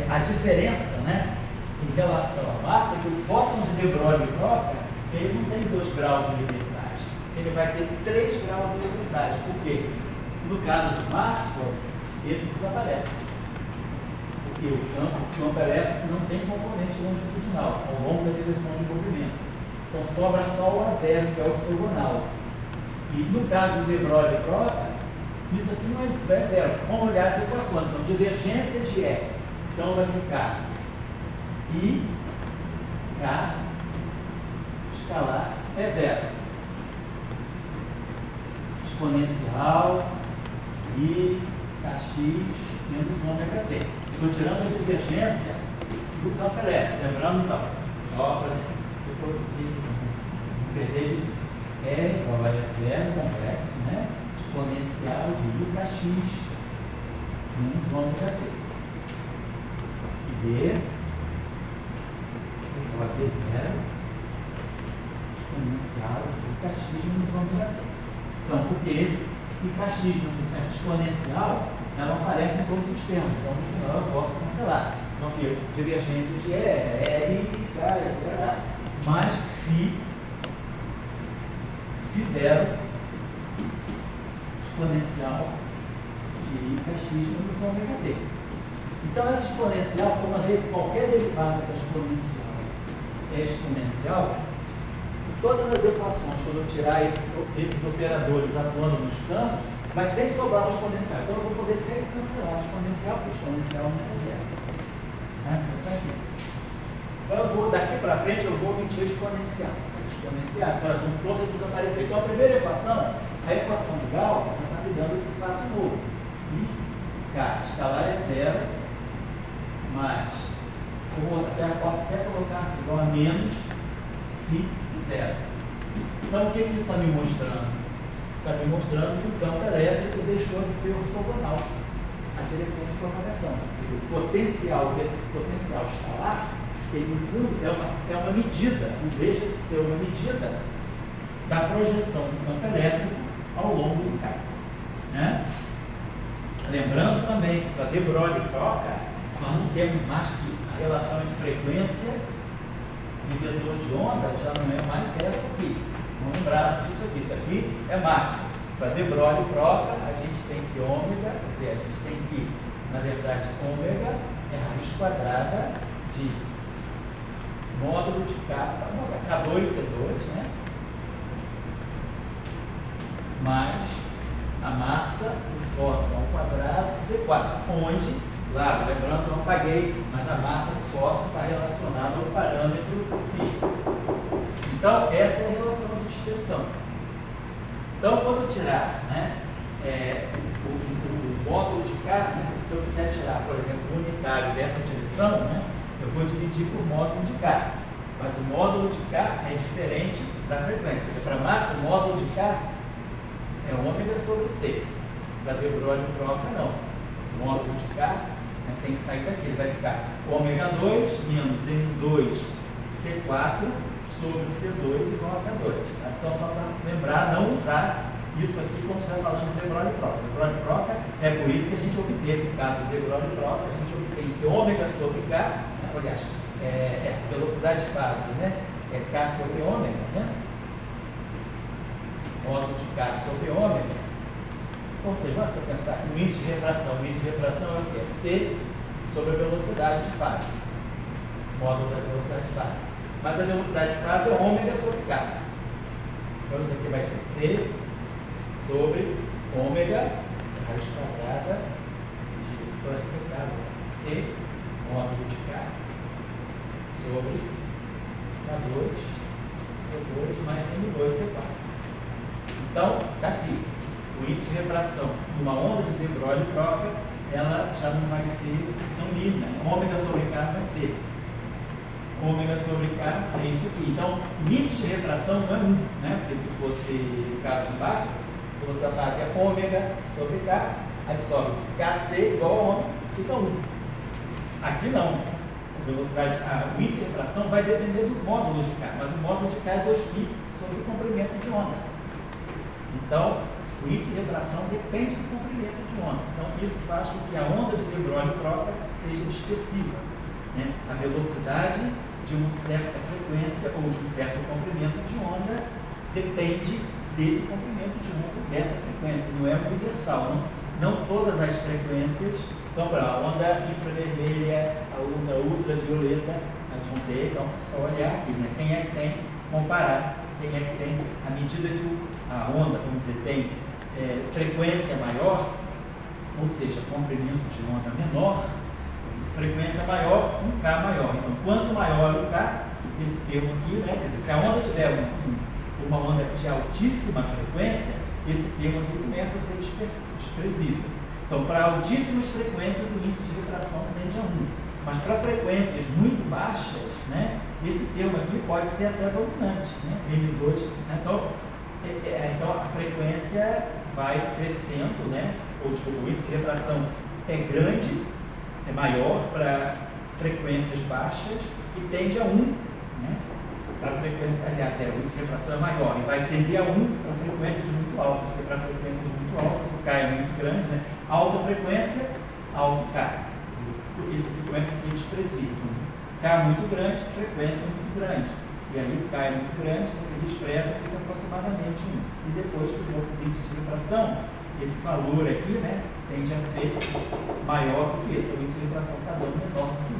a diferença, né, em relação a Maxwell, é que o fóton de de Broglie e Broca, ele não tem 2 graus de liberdade, ele vai ter 3 graus de liberdade. Por quê? No caso de Maxwell, esse desaparece. Porque o campo elétrico não tem componente longitudinal ao longo da direção de movimento. Então sobra só o A0, que é o ortogonal. E no caso de de Broglie e Broca, isso aqui não é 0. Vamos olhar as equações. Então, divergência de E. Então, vai ficar I, K, escalar, é 0. Exponencial, I, Kx, menos ômega t. Estou tirando a divergência do campo elétrico. Lembrando, então, só para reproduzir, perder de vista. E igual a 0 complexo, né? Exponencial de Kx menos ômega t. E D igual a D0 exponencial de Kx menos ômega t. Então, porque esse Kx, essa exponencial, ela não aparece em todos os termos. Então, no final eu posso cancelar. Então, aqui, divergência de E, K, etc. Mas se fizer exponencial de Kx menos ômega t. Então, essa exponencial, como qualquer derivada da exponencial é exponencial, todas as equações, quando eu tirar esses operadores atuando nos campos, vai sempre sobrar uma exponencial. Então, eu vou poder sempre cancelar a exponencial, porque a exponencial não é 0. Então, eu vou, daqui para frente, eu vou omitir a exponencial. As exponenciais, elas vão todas desaparecer. Então, a primeira equação, a equação de Gauss, já está me dando esse fato novo. I, K, escalar é 0, mas eu posso até colocar assim, igual a menos se fizer. Então, o que isso está me mostrando? Está me mostrando que o campo elétrico deixou de ser ortogonal à direção de propagação. O potencial escalar, ele no fundo é uma medida, não deixa de ser uma medida da projeção do campo elétrico ao longo do cabo. Né? Lembrando também que para de Broglie e Broca, nós não temos mais que a relação entre frequência e vetor de onda já não é mais essa aqui. Vamos lembrar disso aqui. Isso aqui é máximo. Para de Broglie e Broca, a gente tem que ômega, quer dizer, a gente tem que, na verdade, ômega é a raiz quadrada de módulo de K, K2, C2, né? Mais a massa do fóton ao quadrado C4, onde, claro, lembrando que eu não paguei, mas a massa do fóton está relacionada ao parâmetro φ. Então, essa é a relação de dispersão. Então, quando eu tirar, né, o módulo de K, né, se eu quiser tirar, por exemplo, o unitário dessa direção, né, eu vou dividir por módulo de K. Mas o módulo de K é diferente da frequência. Para Marx, o módulo de K é ômega sobre C. Para de Broglie troca, não. O módulo de K, né, tem que sair daqui. Ele vai ficar ômega 2 menos N2 C4 sobre C2 igual a K2. Tá? Então, só para lembrar, não usar isso aqui quando estiver falando de de Broglie troca. De Broglie troca é por isso que a gente obteve, no caso de Broglie troca, a gente obtém que ômega sobre K, né, aliás, velocidade de fase, né, é K sobre ômega, né? Módulo de K sobre ômega. Ou seja, vamos pensar no índice de refração. O índice de refração é o quê? C sobre a velocidade de fase. Módulo da velocidade de fase. Mas a velocidade de fase é ômega sobre K. Então isso aqui vai ser C sobre ômega raiz quadrada de C, módulo de K, sobre K2, C2 mais N2, C4. Então, daqui, o índice de refração de uma onda de de Broglie troca, ela já não vai ser tão livre, né? Ômega sobre K vai ser ômega sobre K, é isso aqui. Então, o índice de refração não é 1, né? Porque se fosse o caso de Baxter, a velocidade da fase é ômega sobre K, aí sobe Kc igual a ômega, fica 1. Aqui não. O índice de refração vai depender do módulo de K, mas o módulo de K é 2π sobre o comprimento de onda. Então, o índice de refração depende do comprimento de onda. Então, isso faz com que a onda de de Broglie troca seja dispersiva, né? A velocidade de uma certa frequência ou de um certo comprimento de onda depende desse comprimento de onda, dessa frequência. Não é universal, não todas as frequências. Então, a onda infravermelha, a onda ultravioleta, a gente vai ter, então, só olhar aqui, né? Quem é que tem, comparar, quem é que tem, à medida que a onda, vamos dizer, tem frequência maior, ou seja, comprimento de onda menor, frequência maior, um K maior. Então, quanto maior o K, esse termo aqui, né? Quer dizer, se a onda tiver uma onda de altíssima frequência, esse termo aqui começa a ser desprezível. Então, para altíssimas frequências, o índice de refração tende a 1. Mas para frequências muito baixas, né, esse termo aqui pode ser até dominante, né? M2. Então, a frequência vai crescendo, né? Ou, desculpa, o índice de refração é grande, é maior para frequências baixas e tende a 1, né? Para frequência, aliás, o índice de refração é maior e vai tender a 1 para frequências muito altas, porque para frequências muito altas o K é muito grande, né? Alta frequência, alto K. Porque isso aqui começa a ser desprezível. K muito grande, frequência muito grande. E aí o K é muito grande, se ele despreza, fica aproximadamente 1. E depois, para os outros índices de refração, esse valor aqui, né, tende a ser maior do que esse. O índice de refração está dando menor do que 1.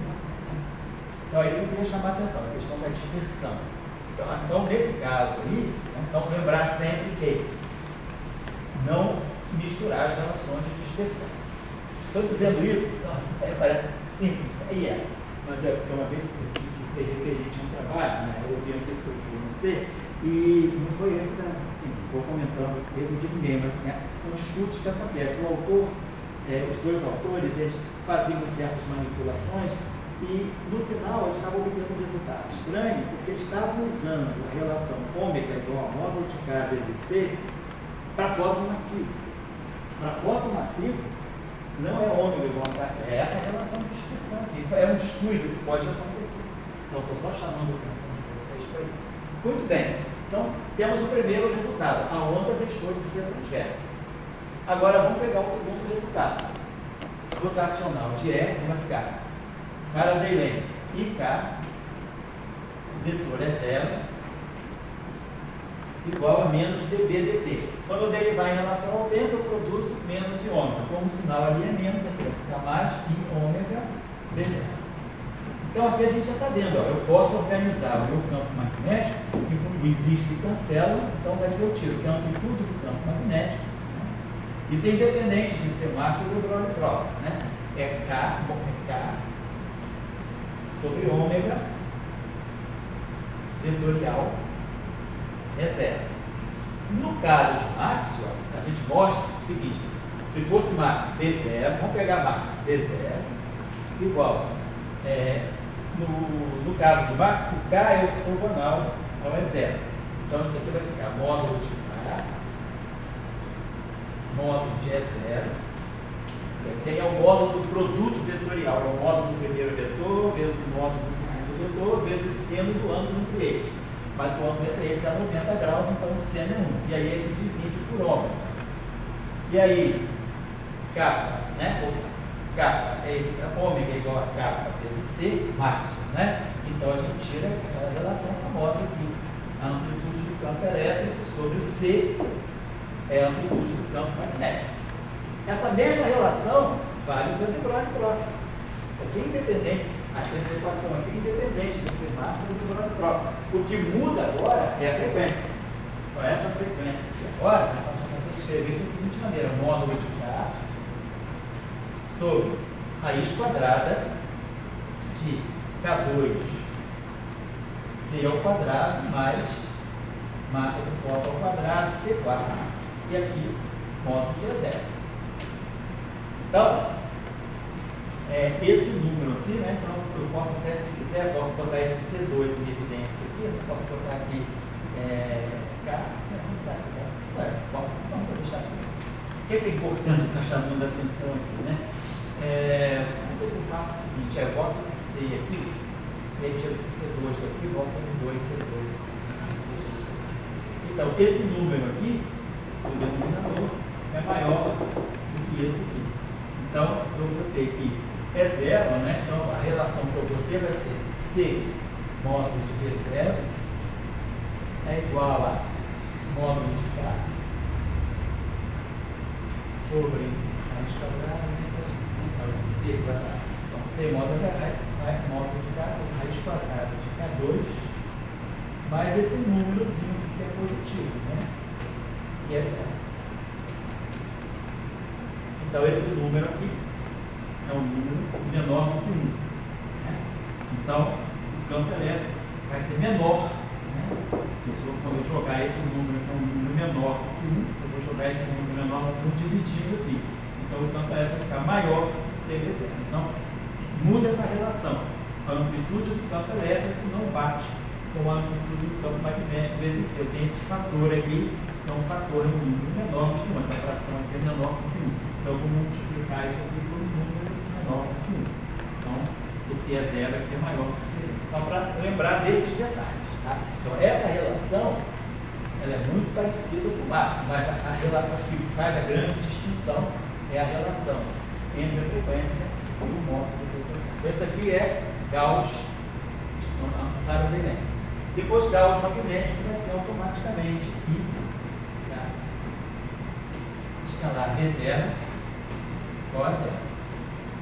Então, isso eu queria chamar a atenção, a questão da dispersão. Então, nesse caso aí, então, lembrar sempre que não misturar as relações de dispersão. Estou dizendo isso, parece simples, mas é porque uma vez que ser referente a um trabalho, né, eu ouvi uma pessoa de não sei, e não foi eu que assim, vou comentando erro de ninguém, mas assim, são disputas que acontecem. O autor, os dois autores, eles faziam certas manipulações e no final eles estavam obtendo um resultado estranho, porque eles estavam usando a relação ômega igual a módulo de K vezes C para fóton massivo. Para fóton massivo, não é ômega igual a KC, é essa relação de dispersão aqui. É um descuido que pode acontecer. Então, estou só chamando a atenção de vocês para isso. Muito bem. Então, temos o primeiro resultado. A onda deixou de ser transversa. Agora, vamos pegar o segundo resultado. Rotacional de E vai ficar Faraday length IK, vetor é zero, igual a menos dB dt. Quando eu derivar em relação ao tempo, eu produzo menos iômega. Como o sinal ali é menos, aqui vai ficar mais e ômega vezes zero. Então aqui a gente já está vendo, ó, eu posso organizar o meu campo magnético, que existe e cancela, então daqui eu tiro que é a amplitude do campo magnético. Né? Isso é independente de ser massa ou hidrólico, né? É K sobre ômega vetorial é zero. No caso de Maxwell, a gente mostra o seguinte: se fosse Maxwell D0, vamos pegar Maxwell D0 igual. No caso de Maxwell, o K é ortogonal ao E0. Então isso aqui vai ficar módulo de K, módulo de E0. Tem é o módulo do produto vetorial, é o módulo do primeiro vetor, vezes o módulo do segundo vetor, vezes o seno do ângulo entre eles. Mas o ângulo entre eles é 90 graus, então o seno é 1. E aí ele divide por ômega. E aí, K, né? K ômega igual a K vezes C, máximo, né? Então a gente tira aquela relação famosa aqui. A amplitude do campo elétrico sobre C é a amplitude do campo magnético. Essa mesma relação vale para o hidrólico. Isso aqui é independente, essa equação aqui é independente de ser massa ou hidrólico. O que muda agora é a frequência. Então essa frequência aqui agora, nós vamos escrever da seguinte maneira: módulo de K sobre raiz quadrada de K2 C ao quadrado mais massa do fóton ao quadrado C4. E aqui, módulo de E0. Então, esse número aqui, né? Então, eu posso até, se quiser, posso botar esse C2 em evidência aqui, eu posso botar aqui K, vamos deixar assim. O que é importante estar chamando a atenção aqui, né? Então eu faço o seguinte: eu boto esse C aqui, e aí tiro esse C2 daqui e boto em 2C2 aqui. Então, esse número aqui, o denominador, é maior do que esse aqui. Então, eu vou ter que é zero, né? Então, a relação que eu vou ter vai ser C módulo de V0 é igual a módulo de K sobre raiz quadrada, então esse C quadrado. Então, C módulo de K, módulo de K sobre raiz quadrada de K2 mais esse númerozinho que é positivo, né? E é zero. Então, esse número aqui é um número menor do que 1. Né? Então, o campo elétrico vai ser menor. Né? Quando eu jogar esse número, que é um número menor do que 1, eu vou jogar esse número menor do que 1 dividindo aqui. Então, o campo elétrico vai ficar maior que C vezes zero. Então, muda essa relação. A amplitude do campo elétrico não bate com a amplitude do campo magnético vezes C. Eu tenho esse fator aqui, que é um fator em um número menor do que 1. Essa fração aqui é menor do que 1. Então, eu vou multiplicar isso aqui por um número menor do que 1. Então, esse E0 aqui é maior que C. Só para lembrar desses detalhes. Tá? Então, essa relação ela é muito parecida com o máximo, mas a relação que faz a grande distinção é a relação entre a frequência e o módulo da frequência. Então, isso aqui é Gauss Faraday-Lenz. Depois, Gauss magnético vai ser automaticamente I, tá? Escalar V0 igual a zero.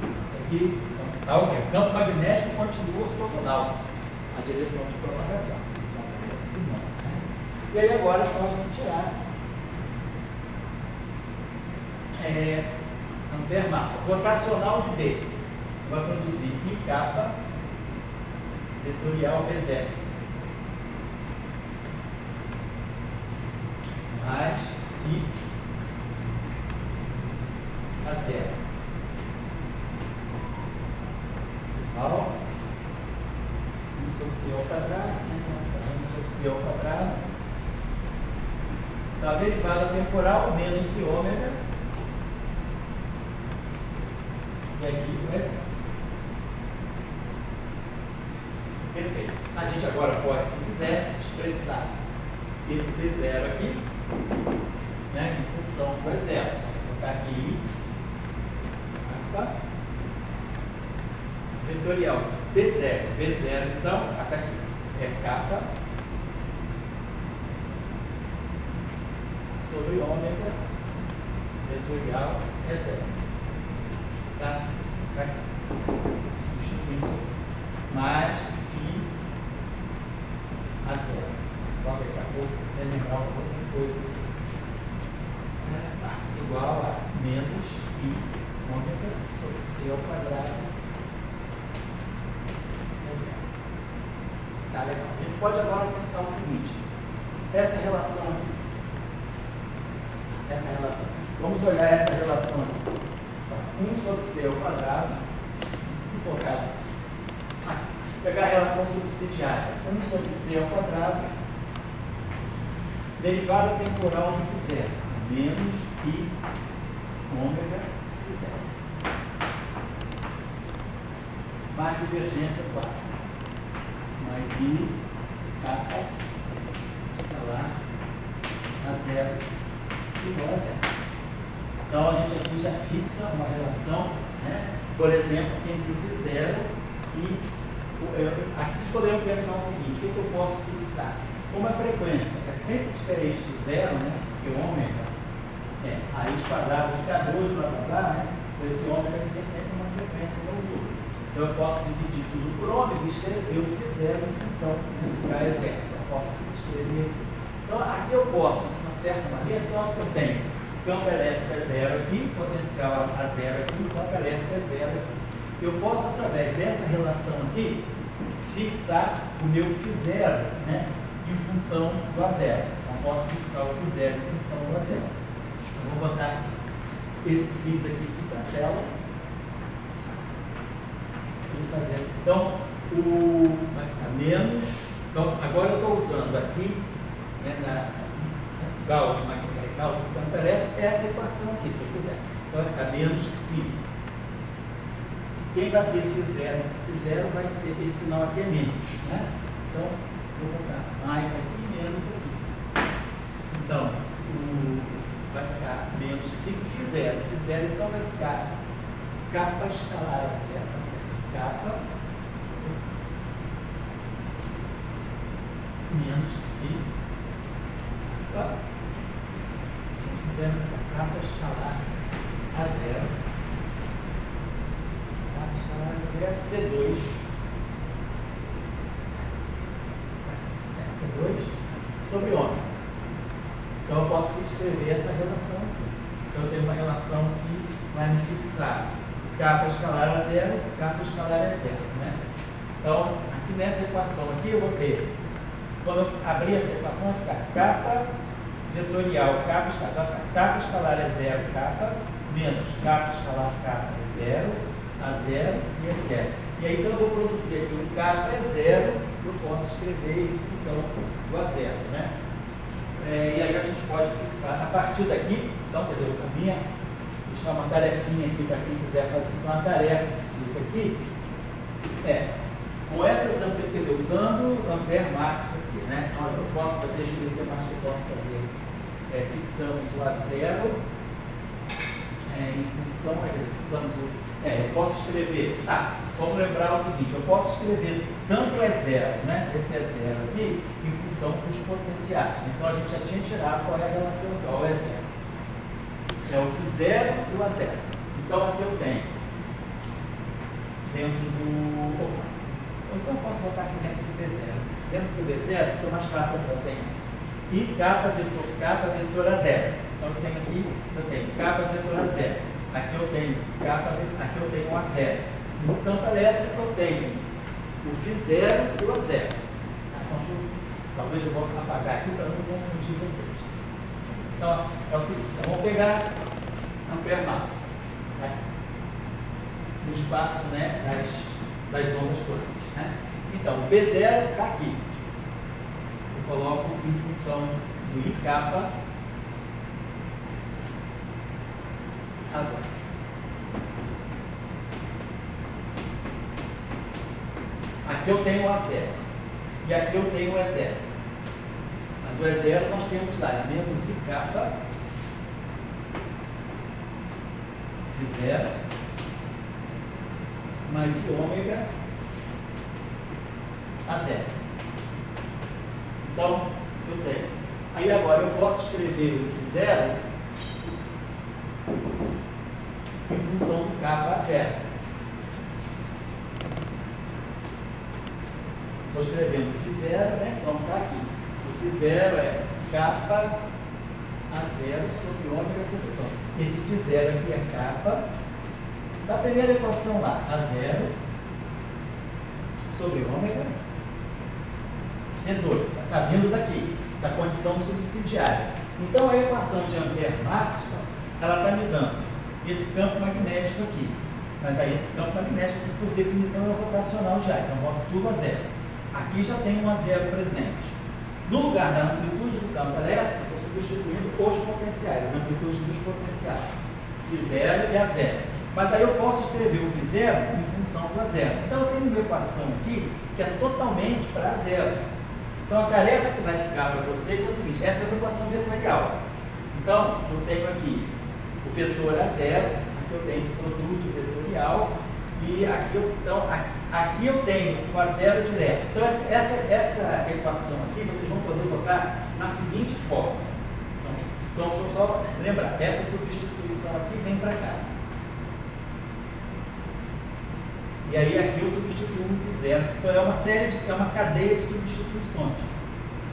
Isso aqui, então, o campo magnético continua ortogonal, a direção de propagação. E aí agora é só a gente tirar ampere massa. O rotacional de B vai produzir I capa vetorial B0 mais Si a zero igual 1 sobre C ao quadrado, então 1 sobre C ao quadrado da derivada temporal menos esse ômega e aqui o zero. Perfeito. A gente agora pode, se quiser, expressar esse D0 aqui, né, em função do E0. Vamos colocar aqui vetorial B0. B0, então, até aqui é capa sobre ômega vetorial E0. Tá? Tá aqui. Substituir isso aqui. mais si a zero. Vamos daqui a pouco lembrar uma outra coisa. Igual a menos I ômega sobre C ao quadrado é zero. Tá legal. A gente pode agora pensar o seguinte. Essa relação aqui. Vamos olhar essa relação aqui. 1 sobre C ao quadrado. Vou colocar aqui. Pegar a relação subsidiária. 1 sobre C ao quadrado. Derivada temporal do zero. Menos I ômega zero. Mais divergência 4. Mais I kappa escalar a zero igual a zero. Então a gente aqui já fixa uma relação, né? Por exemplo, entre o zero e aqui vocês poderiam pensar o seguinte: o que eu posso fixar? Como a frequência é sempre diferente de zero, né? Porque ômega é raiz quadrada de K2, blá blá blá, né? Então esse ômega tem sempre uma frequência no outro. Então eu posso dividir tudo por ômega e escrever o zero em função do K é zero. Eu posso escrever. Então aqui eu posso, de uma certa maneira, então eu tenho campo elétrico é zero aqui, potencial a zero aqui, campo elétrico é zero aqui. Eu posso, através dessa relação aqui, fixar o meu φ0, né? Em função do A zero. Então, posso fixar o φ0 em função do A zero. Eu vou botar aqui. Esse cis aqui se cancela. Vou fazer assim. Então, vai ficar menos. Então, agora eu estou usando aqui, né, na Gauss, Gauss do campo elétrico, essa equação aqui, se eu quiser. Então, vai ficar menos que si. Quem vai ser φ0? φ0 vai ser, esse sinal aqui é menos, né? Então, vou botar mais aqui e menos aqui. Então, vai ficar menos se φ0. φ0, então, vai ficar kappa escalar a zero. Kappa menos que si. Tá? Fizemos kappa escalar a zero. Kappa escalar a zero, C2. C2 sobre ômega. Então eu posso escrever essa relação aqui. Então eu tenho uma relação que vai me fixar kappa escalar a zero, kappa escalar a zero, né? Então, aqui nessa equação aqui eu vou ter, quando eu abrir essa equação, vai ficar kappa vetorial, kappa escalar é zero, kappa, menos kappa escalar kappa é zero, a zero e é zero. E aí então eu vou produzir aqui o kappa é zero, eu posso escrever em função do A zero, né? E aí a gente pode fixar a partir daqui, então, quer dizer, a minha, vou deixar uma tarefinha aqui para quem quiser fazer. Então a tarefa que fica aqui é, com essas amplitudes, quer dizer, usando o ampere máximo aqui, né? Então eu posso fazer, deixa eu ver o que mais que eu posso fazer. Fixamos o A zero em função, quer dizer, fixamos o. Eu posso escrever, vamos lembrar o seguinte, eu posso escrever tanto E0, né? Esse E0 aqui, em função dos potenciais. Então a gente já tinha tirado qual é a relação atual, o E0. É o φ0 e o A0. Então aqui eu tenho dentro do. Ou então eu posso botar aqui dentro do B0. Dentro do B0 fica mais fácil, eu tenho I kappa vetor A0. Então eu tenho kappa vetor A0. Aqui eu tenho o A0. No campo elétrico eu tenho o φ0 e o A0. Então, talvez eu vou apagar aqui para não confundir vocês. Então, é o seguinte, vamos pegar ampere máximo, né? No espaço, né, das ondas quânticas, né? Então, o B0 está aqui. Eu coloco em função do I kappa a zero. Aqui eu tenho o A0 e aqui eu tenho o E0. Mas o E0 nós temos lá, é menos I kappa φ0 mais I ômega a zero. Então, eu tenho. Aí agora eu posso escrever o φ0 em função do kappa a zero. Estou escrevendo φ0, né? Então está aqui. O φ0 é kappa A0 sobre ômega C2. Esse φ0 aqui é kappa da primeira equação lá, A0 sobre ômega C2. Está vindo daqui, da condição subsidiária. Então a equação de Ampère-Maxwell, ela está me dando esse campo magnético aqui. Mas aí esse campo magnético aqui, por definição, é rotacional já. Então boto tudo a zero. Aqui já tem um a zero presente. No lugar da amplitude do campo elétrico, eu estou substituindo os potenciais, as amplitudes dos potenciais. φ0 e A0. Mas aí eu posso escrever o φ0 em função do A0. Então eu tenho uma equação aqui que é totalmente para A0. Então a tarefa que vai ficar para vocês é o seguinte: essa é a equação vetorial. Então eu tenho aqui o vetor A0, aqui eu tenho esse produto vetorial, e aqui eu tenho o A0 direto. Então essa equação aqui vocês vão poder botar na seguinte forma. Então deixa eu só lembrar, essa substituição aqui vem para cá. E aí aqui eu substituo um φ0. Então é uma cadeia de substituições.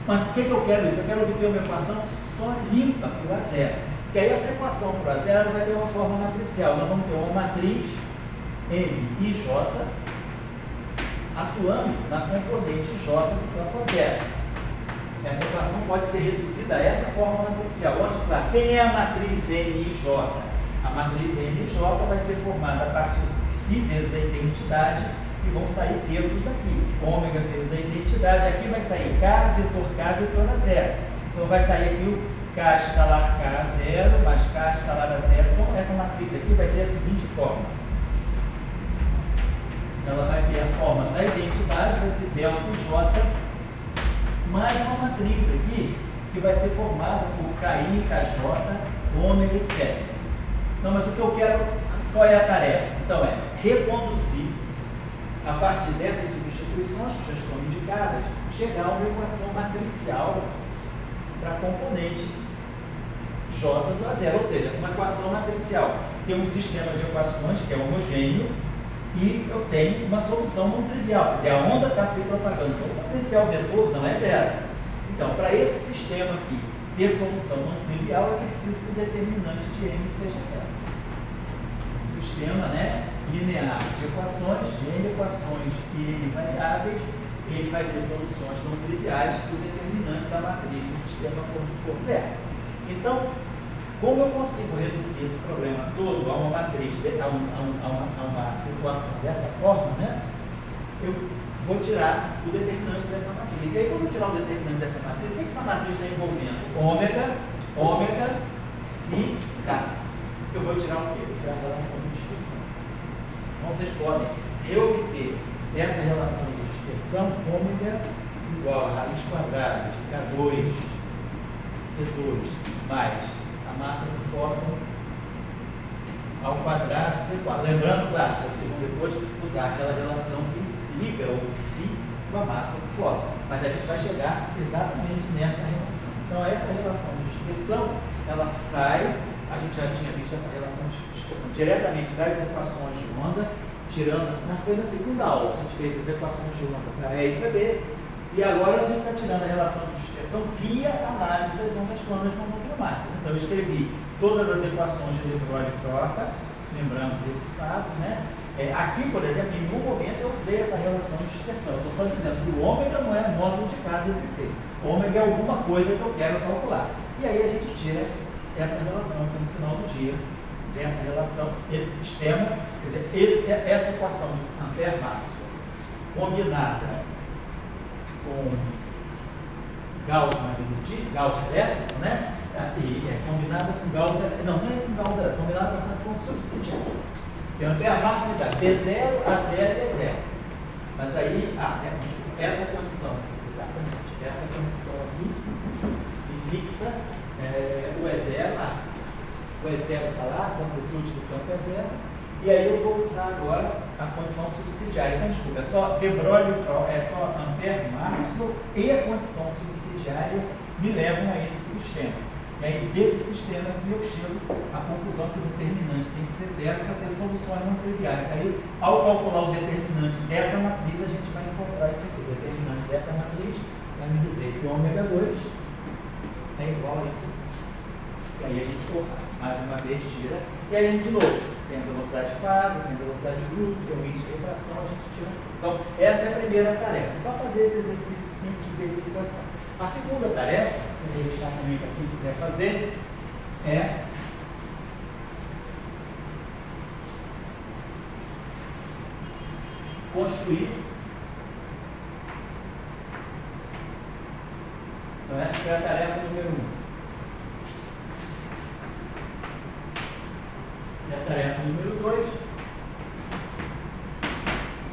Mas por que eu quero isso? Eu quero obter uma equação só limpa para o A0. Porque aí essa equação para o A0 vai ter uma forma matricial. Nós vamos ter uma matriz M e J atuando na componente J do campo A0. Essa equação pode ser reduzida a essa forma matricial. Onde, claro, quem é a matriz M e J? A matriz M e J vai ser formada a partir de psi vezes a identidade e vão sair termos daqui. Ômega vezes a identidade, aqui vai sair K, vetor A0. Então vai sair aqui o K escalar K a 0 mais K escalar a 0. Então essa matriz aqui vai ter a seguinte forma. Ela vai ter a forma da identidade, vai ser ΔJ, mais uma matriz aqui, que vai ser formada por KI, KJ, ômega, etc. Então, mas o que eu quero, qual é a tarefa? Então é reconduzir, a partir dessas substituições que já estão indicadas, chegar a uma equação matricial para a componente J do A0, ou seja, uma equação matricial. Tem um sistema de equações que é homogêneo e eu tenho uma solução não trivial, quer dizer, a onda está se propagando, então o potencial vetor não é zero. Então, para esse sistema aqui ter solução não trivial, é preciso que o determinante de M seja zero. Um sistema, né, linear de equações, de N equações e N variáveis, ele vai ter soluções não triviais se o determinante da matriz do sistema for zero. Então, como eu consigo reduzir esse problema todo a uma matriz, a uma situação dessa forma, né? Eu vou tirar o determinante dessa matriz. E aí, quando eu tirar o determinante dessa matriz, o que essa matriz está envolvendo? Ômega, psi, K. Eu vou tirar o quê? Vou tirar a relação de dispersão. Então, vocês podem reobter essa relação de dispersão, ômega igual a raiz quadrada de K2, C2, mais a massa do fóton ao quadrado C4. Lembrando, claro, vocês vão depois usar aquela relação que liga o psi com a massa do fóton. Mas a gente vai chegar exatamente nessa relação. Então, essa relação de dispersão, ela sai, a gente já tinha visto essa relação de dispersão diretamente das equações de onda, foi na segunda aula, a gente fez as equações de onda para E e para B, e agora a gente está tirando a relação de dispersão via análise das ondas planas monocromáticas. Então eu escrevi todas as equações de De Broglie e Torta, lembrando desse fato, né? Aqui, por exemplo, em nenhum momento eu usei essa relação de dispersão. Eu estou só dizendo que o ômega não é módulo de K vezes C. Ômega é alguma coisa que eu quero calcular. E aí a gente tira essa relação aqui no final do dia, dessa relação, esse sistema, quer dizer, essa equação de Ampère-Maxwell combinada com Gauss elétrico, né? E é combinada com Gauss elétrico, não é com Gauss elétrico, é combinada com a condição subsidiária. Então, Ampère-Maxwell dá D0, A0 e D0. Mas aí, essa condição, exatamente, essa condição aqui, e fixa o E0, o E0 está lá, a amplitude do campo é zero, e aí eu vou usar agora a condição subsidiária. Então, desculpa, é só De Broglie, é só Ampère-Maxwell e a condição subsidiária me levam a esse sistema. E aí, desse sistema aqui, eu chego à conclusão que o determinante tem que ser zero para ter soluções não triviais. Aí, ao calcular o determinante dessa matriz, a gente vai encontrar isso aqui. O determinante dessa matriz vai me dizer que o ômega 2 é igual a isso. E aí a gente, mais uma vez, tira. E aí a gente, de novo, tem a velocidade de fase, tem a velocidade de grupo, tem o índice de refração, a gente tira. Então, essa é a primeira tarefa. Só fazer esse exercício simples de verificação. A segunda tarefa, que eu vou deixar também para quem quiser fazer, é construir. Então, essa foi a tarefa número 1. E a tarefa número 2, vou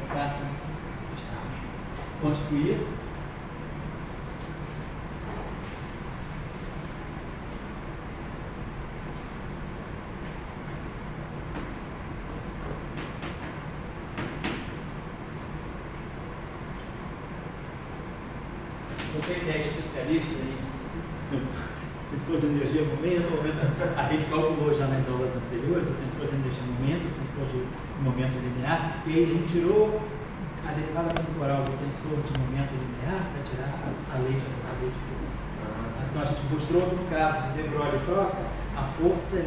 colocar assim, construir você que é especialista em tensor de energia momento, a gente calculou já nas aulas anteriores o tensor de energia momento, o tensor de momento linear, e aí a gente tirou a derivada temporal do tensor de momento linear para tirar a lei de força. Então a gente mostrou que no caso de de Broglie troca, a força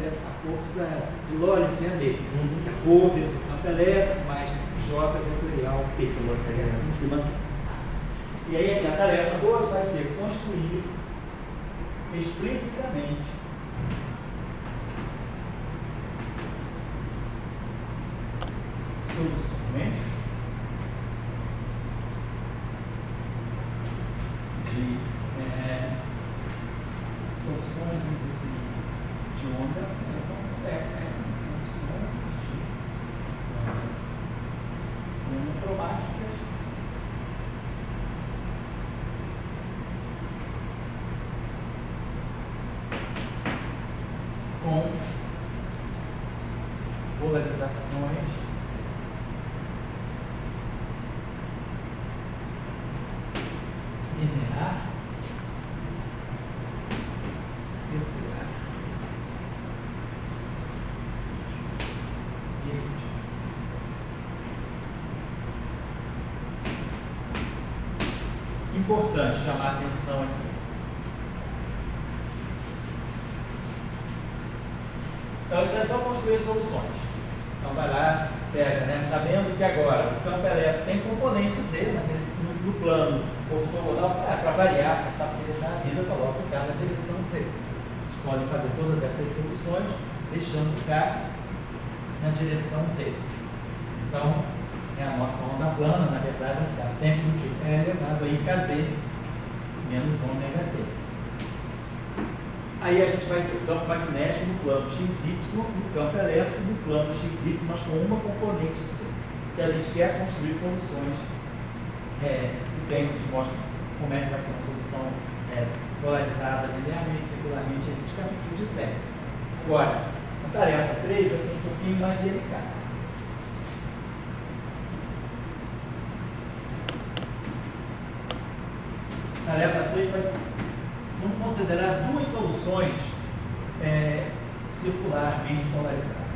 de Lorentz é a mesma, que é ρ vezes o campo elétrico mais J vetorial P em cima. E aí a tarefa 2 vai ser construir explicitamente soluções soluções, vamos dizer assim, de onda, soluções de onda cromáticas com polarizações linear, circular e elíptica. Importante chamar a atenção aqui. Então, isso é só construir soluções. Então, vai lá, pega, né? Está vendo que agora o campo elétrico tem componente Z, mas ele, no plano ortogonal, para variar, para facilitar a vida, coloca o K na direção Z. Vocês podem fazer todas essas soluções, deixando o K na direção Z. Então, a nossa onda plana, na verdade, vai ficar sempre no tipo elevado a IKZ menos ômega T. Aí a gente vai ter o campo magnético no plano XY e o campo elétrico no plano XY, mas com uma componente C. O que a gente quer é construir soluções que tem, vocês mostram como é que vai ser uma solução polarizada linearmente, circularmente, elipticamente, o de sempre. Agora, a tarefa 3 vai ser um pouquinho mais delicada. A tarefa 3 vai ser, vamos considerar duas soluções circularmente polarizadas.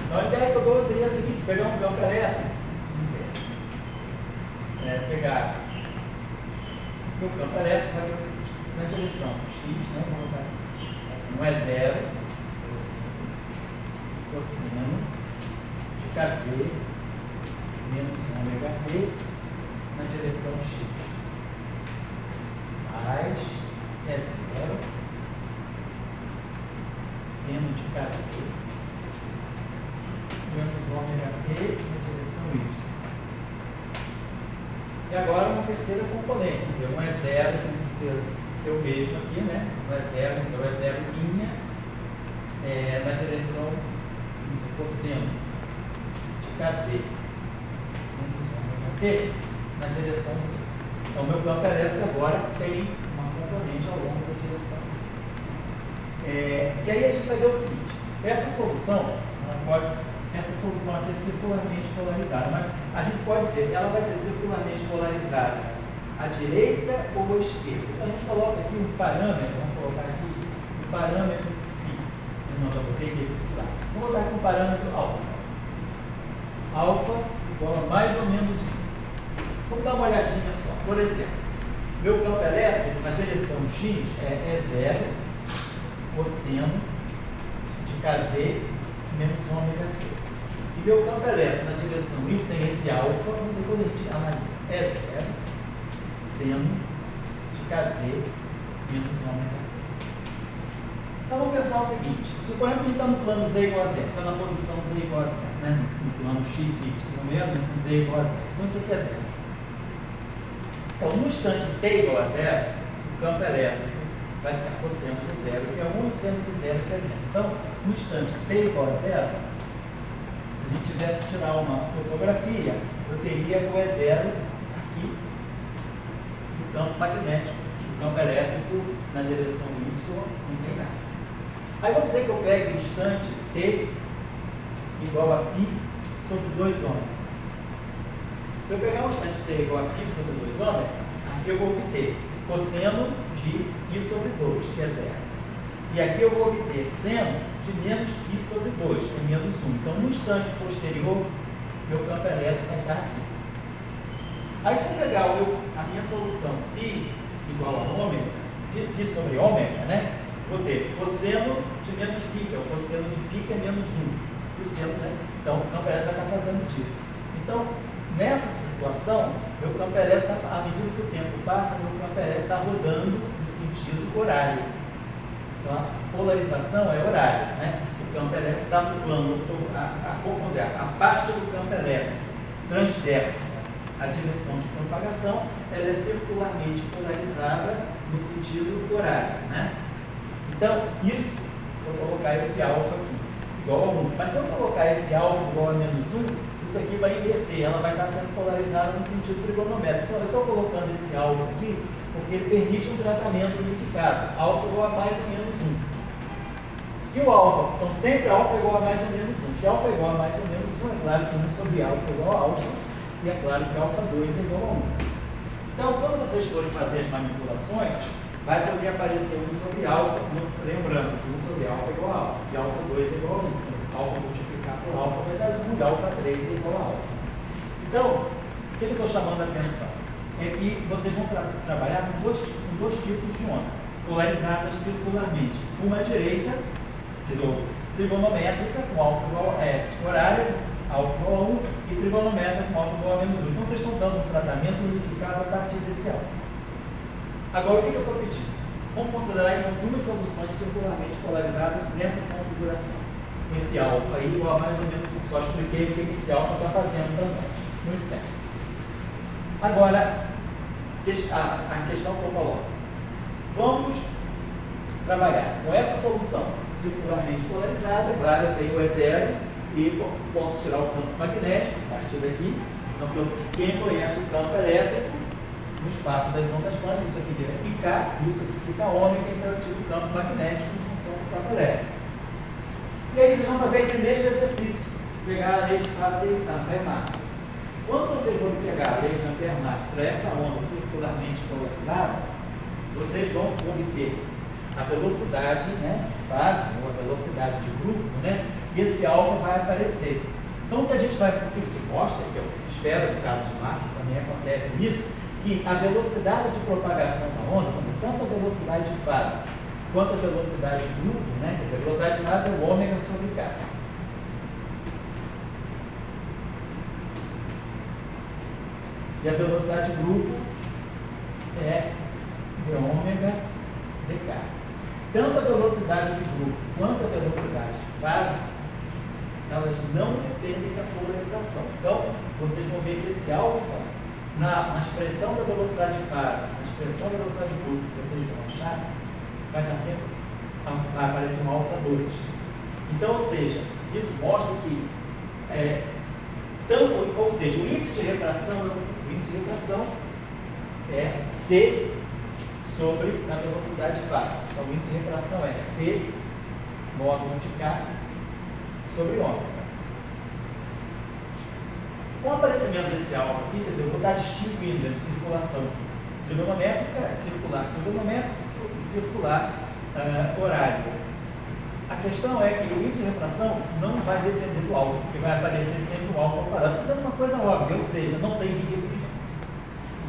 Então a ideia que eu dou seria a seguinte: pegar um campo elétrico, pegar o campo elétrico vai ter o seguinte, na direção X, né, vamos botar assim, não é zero, cosseno de KZ menos ômega T na direção X, mais é zero, seno de KZ menos ômega T na direção Y. E agora uma terceira componente, quer dizer, um é zero, tem que ser o mesmo aqui, né? Um é zero, então é zero linha na direção do cosseno de KZ T na direção Z. Então, meu campo elétrico agora tem uma componente ao longo da direção Z. E aí a gente vai ver o seguinte, essa solução aqui é circularmente polarizada, mas a gente pode ver que ela vai ser circularmente polarizada à direita ou à esquerda. Então, a gente coloca aqui um parâmetro, vamos colocar aqui o parâmetro psi. Eu não já botei aqui esse lá. Vou botar aqui um parâmetro alfa. Alfa igual a mais ou menos 1. Vamos dar uma olhadinha só. Por exemplo, meu campo elétrico na direção X é 0 cosseno de Kz menos ômega t. E meu campo elétrico na direção Y tem esse alfa, depois a gente analisa. É 0 seno de Kz menos ômega t. Então vamos pensar o seguinte, suponhamos que a gente está no plano Z igual a 0, está na posição Z igual a 0, né? No plano X, Y mesmo, com Z igual a 0. Então isso aqui é 0. Então no instante T igual a 0, o campo elétrico vai ficar cosseno de 0, que é 1 e seno de 0 que é 0. Então no instante T igual a 0, se a gente tivesse que tirar uma fotografia, eu teria o E0 aqui no campo magnético. O campo elétrico na direção Y não tem nada. Aí vamos dizer que eu pego o instante T igual a π sobre 2 ômega. Se eu pegar um instante T igual a π sobre 2 ômega, aqui eu vou obter cosseno de π sobre 2, que é 0. E aqui eu vou obter seno de menos π sobre 2, que é menos 1. Então, no instante posterior, meu campo elétrico vai estar aqui. Aí, se eu pegar a minha solução π igual a ômega, π sobre ômega, né? Vou ter cosseno de menos π, que é o cosseno de π, que é menos 1. Né? Então, o campo elétrico vai estar fazendo disso. Então, nessa situação, meu campo elétrico, à medida que o tempo passa, meu campo elétrico está rodando no sentido horário. Então, a polarização é horária, né? O campo elétrico está no plano, a parte do campo elétrico transversa à direção de propagação, ela é circularmente polarizada no sentido horário, né? Então, isso, se eu colocar esse alfa aqui, igual a 1, mas se eu colocar esse alfa igual a menos 1, isso aqui vai inverter, ela vai estar sendo polarizada no sentido trigonométrico. Então, eu estou colocando esse alfa aqui porque ele permite um tratamento unificado, alfa igual a mais ou menos 1. Se o alfa, então sempre alfa igual a mais ou menos 1. Se alfa é igual a mais ou menos 1, é claro que 1 sobre alfa é igual a alfa, e é claro que alfa 2 é igual a 1. Então, quando vocês forem fazer as manipulações, vai poder aparecer 1 sobre alfa, lembrando que 1 sobre alfa é igual a alfa, e alfa 2 é igual a 1. Então, alfa multiplicar por alfa vai dar 1, e alfa 3 é igual a alfa. Então, o que eu estou chamando a atenção? É que vocês vão trabalhar com dois tipos de onda, polarizadas circularmente. Uma à direita, trigonométrica, com alfa igual a horário, alfa igual a 1, e trigonométrica com alfa igual a menos 1. Então, vocês estão dando um tratamento unificado a partir desse alfa. Agora, o que eu estou pedindo? Vamos considerar então duas soluções circularmente polarizadas nessa configuração. Esse alfa aí igual a mais ou menos 1. Só expliquei o que esse alfa está fazendo também. Muito bem. Agora, a questão que eu coloco. Vamos trabalhar com essa solução circularmente polarizada. Claro, eu tenho o E0 e posso tirar o campo magnético a partir daqui. Então, quem conhece o campo elétrico, no espaço das ondas quânticas, isso aqui vira IK, isso aqui fica ômega, então eu tiro o campo magnético em função do campo elétrico. E aí, vamos fazer aquele mesmo exercício. Pegar a lei de Faraday e Ampère-Maxwell. Quando vocês vão pegar a lei de Ampère-Maxwell para essa onda circularmente polarizada, vocês vão obter a velocidade, né, de fase, ou a velocidade de grupo, né, e esse alfa vai aparecer. Então, o que a gente vai, o que se mostra, que é o que se espera no caso de Maxwell, também acontece nisso, que a velocidade de propagação da onda, tanto a velocidade de fase quanto a velocidade de grupo, né, quer dizer, a velocidade de fase é o ômega sobre K. E a velocidade de grupo é d ômega dk. Tanto a velocidade de grupo quanto a velocidade de fase, elas não dependem da polarização. Então, vocês vão ver que esse alfa, na expressão da velocidade de fase, na expressão da velocidade de grupo que vocês vão achar, vai estar sempre aparecer um alfa 2. Então, ou seja, isso mostra que, o índice de refração é índice de refração é C sobre a velocidade de fase. Então, o índice de refração é C módulo de K sobre ômega. Com o aparecimento desse alfa aqui, quer dizer, eu vou estar distinguindo entre circulação trigonométrica, circular trigonométrica e circular horária. A questão é que o índice de refração não vai depender do alfa, porque vai aparecer sempre o alfa quadrado. Estou dizendo uma coisa óbvia, ou seja, não tem birrefringência.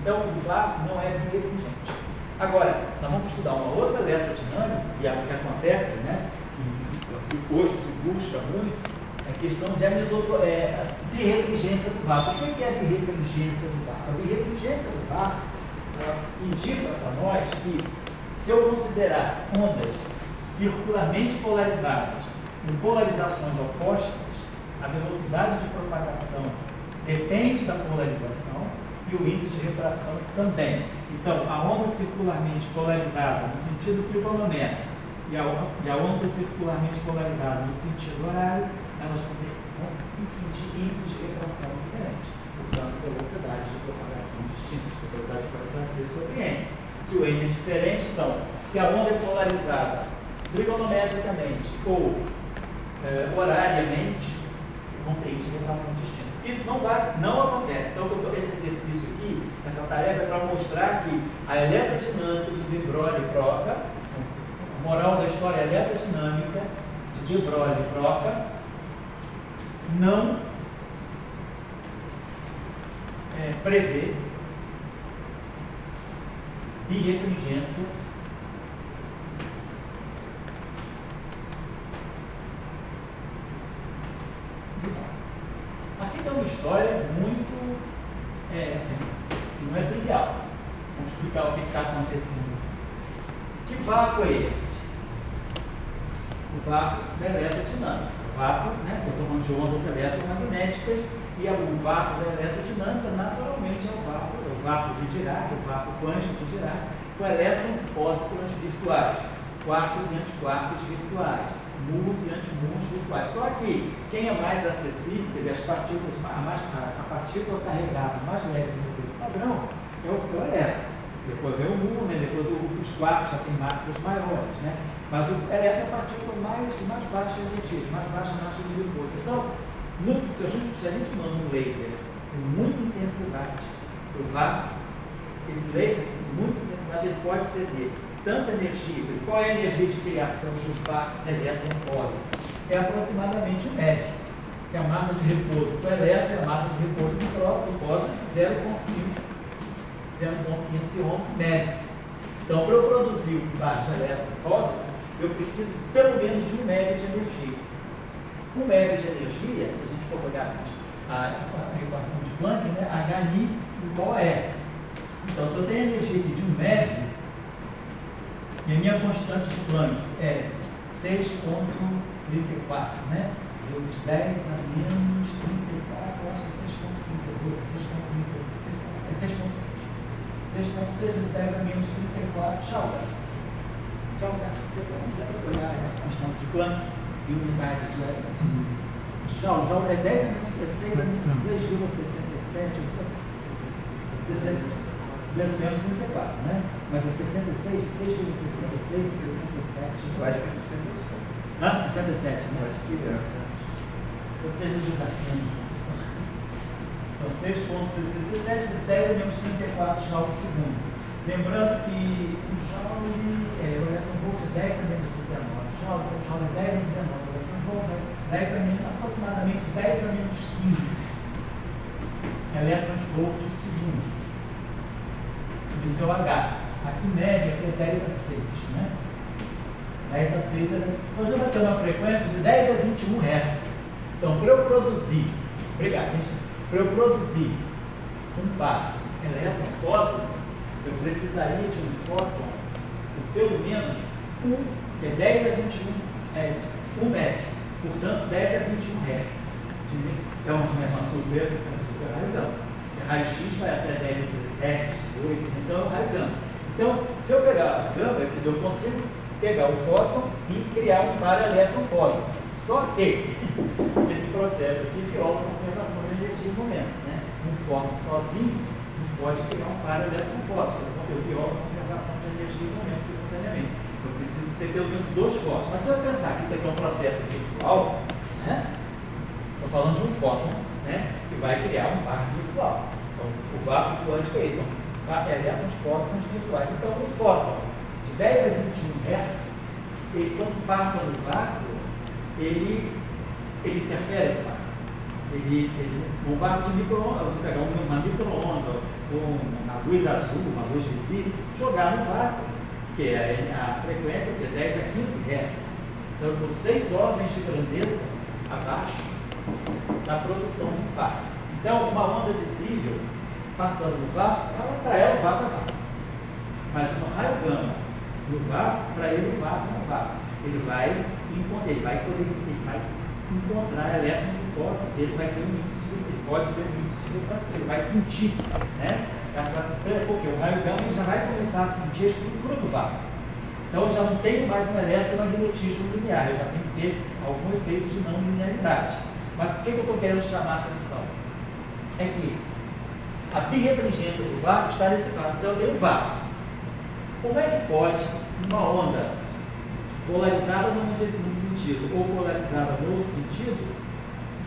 Então, o VAR não é birrefringente. Agora, nós vamos estudar uma outra eletrodinâmica, que é o que acontece, né? Que hoje se busca muito, a questão de birrefringência do VAR. O que é a birrefringência do VAR? A birrefringência do VAR indica para nós que, se eu considerar ondas circularmente polarizadas em polarizações opostas, a velocidade de propagação depende da polarização e o índice de refração também. Então, a onda circularmente polarizada no sentido trigonométrico e a onda circularmente polarizada no sentido horário, elas vão incidir índices de refração diferentes. Portanto, velocidades de propagação distintas. A velocidade de propagação vai ser sobre N. Se o N é diferente, então, se a onda é polarizada trigonometricamente ou horariamente, vão ter índices de refração distintos. Isso não acontece. Então, esse exercício aqui, essa tarefa é para mostrar que a eletrodinâmica de de Broca, a moral da história eletrodinâmica de Broglie e Broca, não prevê birrefringência do VAR. Aqui tem uma história muito, não é trivial. Vamos explicar o que está acontecendo. Que vácuo é esse? O vácuo da eletrodinâmica. O vácuo, né, eu estou falando de ondas eletromagnéticas, e o vácuo da eletrodinâmica, naturalmente, é o vácuo de Dirac, o vácuo quântico de Dirac, com elétrons e pósitrons virtuais, quarks e antiquarks virtuais, muons e antimuons virtuais. Só que quem é mais acessível, quer dizer, as partículas, a partícula carregada mais leve do modelo padrão é o elétron. Depois vem o muon, né? Depois os quarks já têm massas maiores, né? Mas o elétron é a partícula mais baixa de energia, mais baixa massa de repouso. Então, se a gente manda um laser com muita intensidade para o vácuo, esse laser com muita intensidade ele pode ceder tanta energia. Qual é a energia de criação de um vácuo elétron-pósito? É aproximadamente um MeV, que é a massa de repouso do elétron e a massa de repouso do pósito, 0,5. 0,511 MeV. Então, para eu produzir um vácuo de elétron-pósito, eu preciso pelo menos de um MeV de energia. Um MeV de energia, se a gente for olhar a equação de Planck, né, HI igual a E. Então, se eu tenho energia aqui de um MeV, e a minha constante de Planck é 6,34, né? Vezes 10 a menos 34, eu acho que é 6,32, 6,32, é 6,5. 6,6 vezes 10 a menos 34, tchau, cara. Tchau, cara. Você pode olhar a constante de Planck de unidade de Tchau, é 10 a menos 6 a menos 3,67, menos 34, né? Mas é 66, 6,66 ou 67? Eu acho que é 67. Hã? 67, né? Eu acho que é. Gostei do desafio. Então, 6,67 vezes 10 a menos 34 joule por segundo. Lembrando que o joule o eletron-volt é 10 a menos 19. O joule é 10 a 19. O eletron-volt é aproximadamente 10 a menos 15 elétrons-volt por segundo. Isso é o H. Aqui média é 10 a 6, né? 10 a 6 nós vamos ter uma frequência de 10 a 21 Hz. Então, para eu produzir, obrigado, gente. Para eu produzir um par elétron-pósito, eu precisaria de um fóton de pelo menos 10 a 21 MeV, portanto 10 a 21 Hz. É uma super raio gama. Raio-X vai até 10 a 17, 18, então é um raio gama. Então, se eu pegar a gama, quer dizer, eu consigo pegar o fóton e criar um par elétron-pósito. Só que esse processo aqui viola a conservação de energia no momento, né? um fóton sozinho não pode criar um par eletrocompósito, porque eu viola a conservação de energia e momento simultaneamente. Eu preciso ter pelo menos 2 fótons. Mas se eu pensar que isso aqui é um processo virtual, né? Estou falando de um fóton, né, que vai criar um par virtual. Então, o vácuo quântico é isso, são elétrons pósitons virtuais. Então, o fóton de 10 a 21 Hz, ele, quando passa no vácuo, ele interfere no vácuo. O vácuo de micro-ondas, você pegar uma micro-onda, uma luz azul, uma luz visível, jogar no vácuo, que é a frequência que é 10 a 15 Hz. Então, eu estou 6 ordens de grandeza abaixo da produção de um par. Então, uma onda visível passando no vácuo, para ela o vácuo é vácuo. Mas no raio gama, no vácuo, para ele o vácuo não é vácuo. Ele vai encontrar elétrons e postos, ele vai ter um índice ele pode ter um índice de refração, ele vai sentir, né? Porque o raio gama ele já vai começar a sentir a estrutura do vácuo. Então eu já não tenho mais um eletromagnetismo linear, eu já tenho que ter algum efeito de não linearidade. Mas o que eu estou querendo chamar a atenção? É que a birrefringência do vácuo está nesse fato. Então eu tenho vácuo. Como é que pode uma onda polarizada num sentido ou polarizada no outro sentido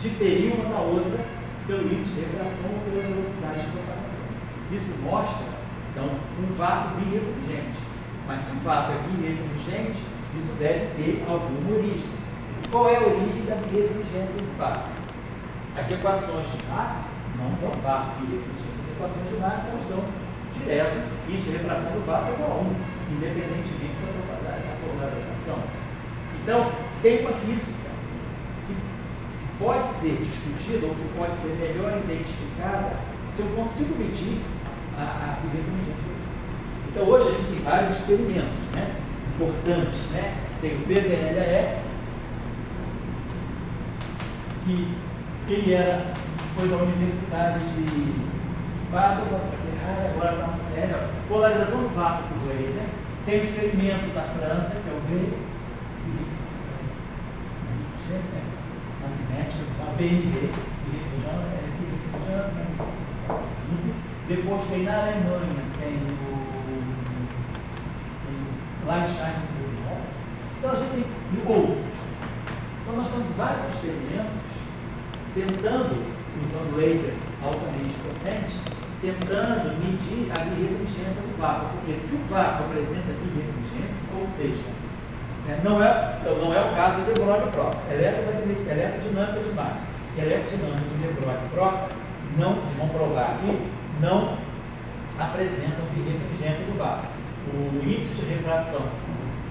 diferir uma da outra pelo índice de refração ou pela velocidade de propagação? Isso mostra, então, um vácuo birrefringente. Mas se o vácuo é birrefringente, isso deve ter alguma origem. Qual é a origem da birrefringência do vácuo? As equações de Maxwell não dão vácuo birrefringente. As equações de Maxwell elas dão direto índice de refração do vácuo é igual a 1, independentemente da polarização. Então, tem uma física que pode ser discutida ou que pode ser melhor identificada se eu consigo medir a birrefringência. Então, hoje a gente tem vários experimentos, né, importantes, né? Tem o PVLS, que ele foi da Universidade de Padova, Ferrari, agora está no sério. Polarização do vácuo por laser. Tem o experimento da França, que é o BNV, depois tem na Alemanha, tem o Lichtstein. Então a gente tem outros. Então nós temos vários experimentos tentando, usando lasers altamente potentes, tentando medir a birrefringência do vácuo. Porque se o vácuo apresenta birrefringência, ou seja, não é o caso de de Broglie-Proca, eletrodinâmica de Maxwell e eletrodinâmica de Broglie-Proca, vão provar aqui, não apresentam birrefringência do vácuo. O índice de refração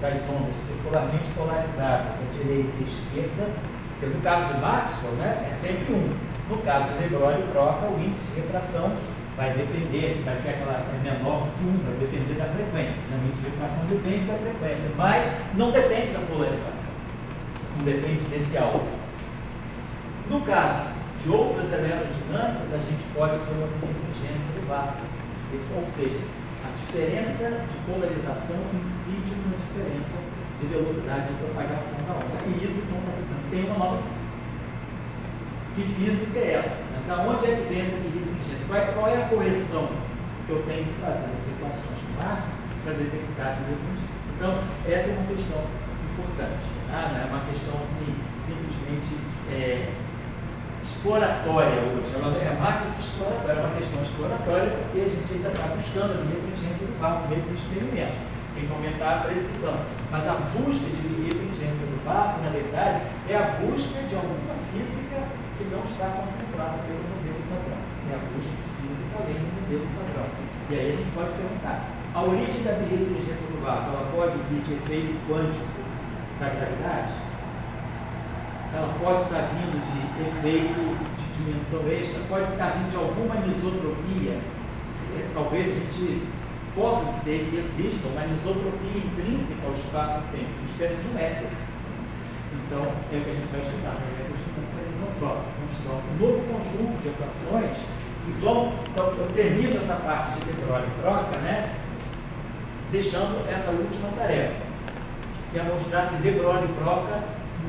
das ondas circularmente polarizadas à direita e à esquerda, porque no caso de Maxwell, né, é sempre 1. No caso de Broglie-Proca, o índice de refração vai depender, vai ter é menor que 1, vai depender da frequência. O índice de refração depende da frequência, mas não depende da polarização, não depende desse alvo. No caso de outras eletrodinâmicas, a gente pode ter uma birrefringência do vácuo. Ou seja, a diferença de polarização incide na diferença de velocidade de propagação da onda. E isso, como está dizendo, tem uma nova física. Que física é essa? Da onde é que vem essa birrefringência? Qual é a correção que eu tenho que fazer nas equações de Maxwell para detectar a birrefringência? Então, essa é uma questão importante. Não é uma questão assim, simplesmente exploratória hoje. Ela é mais do que exploratória, é uma questão exploratória porque a gente ainda está buscando a birrefringência do vácuo nesses experimentos. Tem que aumentar a precisão. Mas a busca de birrefringência do vácuo, na verdade, é a busca de alguma física que não está contemplada pelo modelo padrão. É a busca de física além do modelo padrão. E aí a gente pode perguntar, a origem da birrefringência do vácuo, ela pode vir de efeito quântico da gravidade? Ela pode estar vindo de efeito de dimensão extra, pode estar vindo de alguma anisotropia. Talvez a gente possa dizer que exista uma anisotropia intrínseca ao espaço-tempo, uma espécie de um éter. Então, é o que a gente vai estudar, vamos estudar um novo conjunto de equações e eu termino essa parte de de Broglie-Proca, né, deixando essa última tarefa, que é mostrar que de Broglie-Proca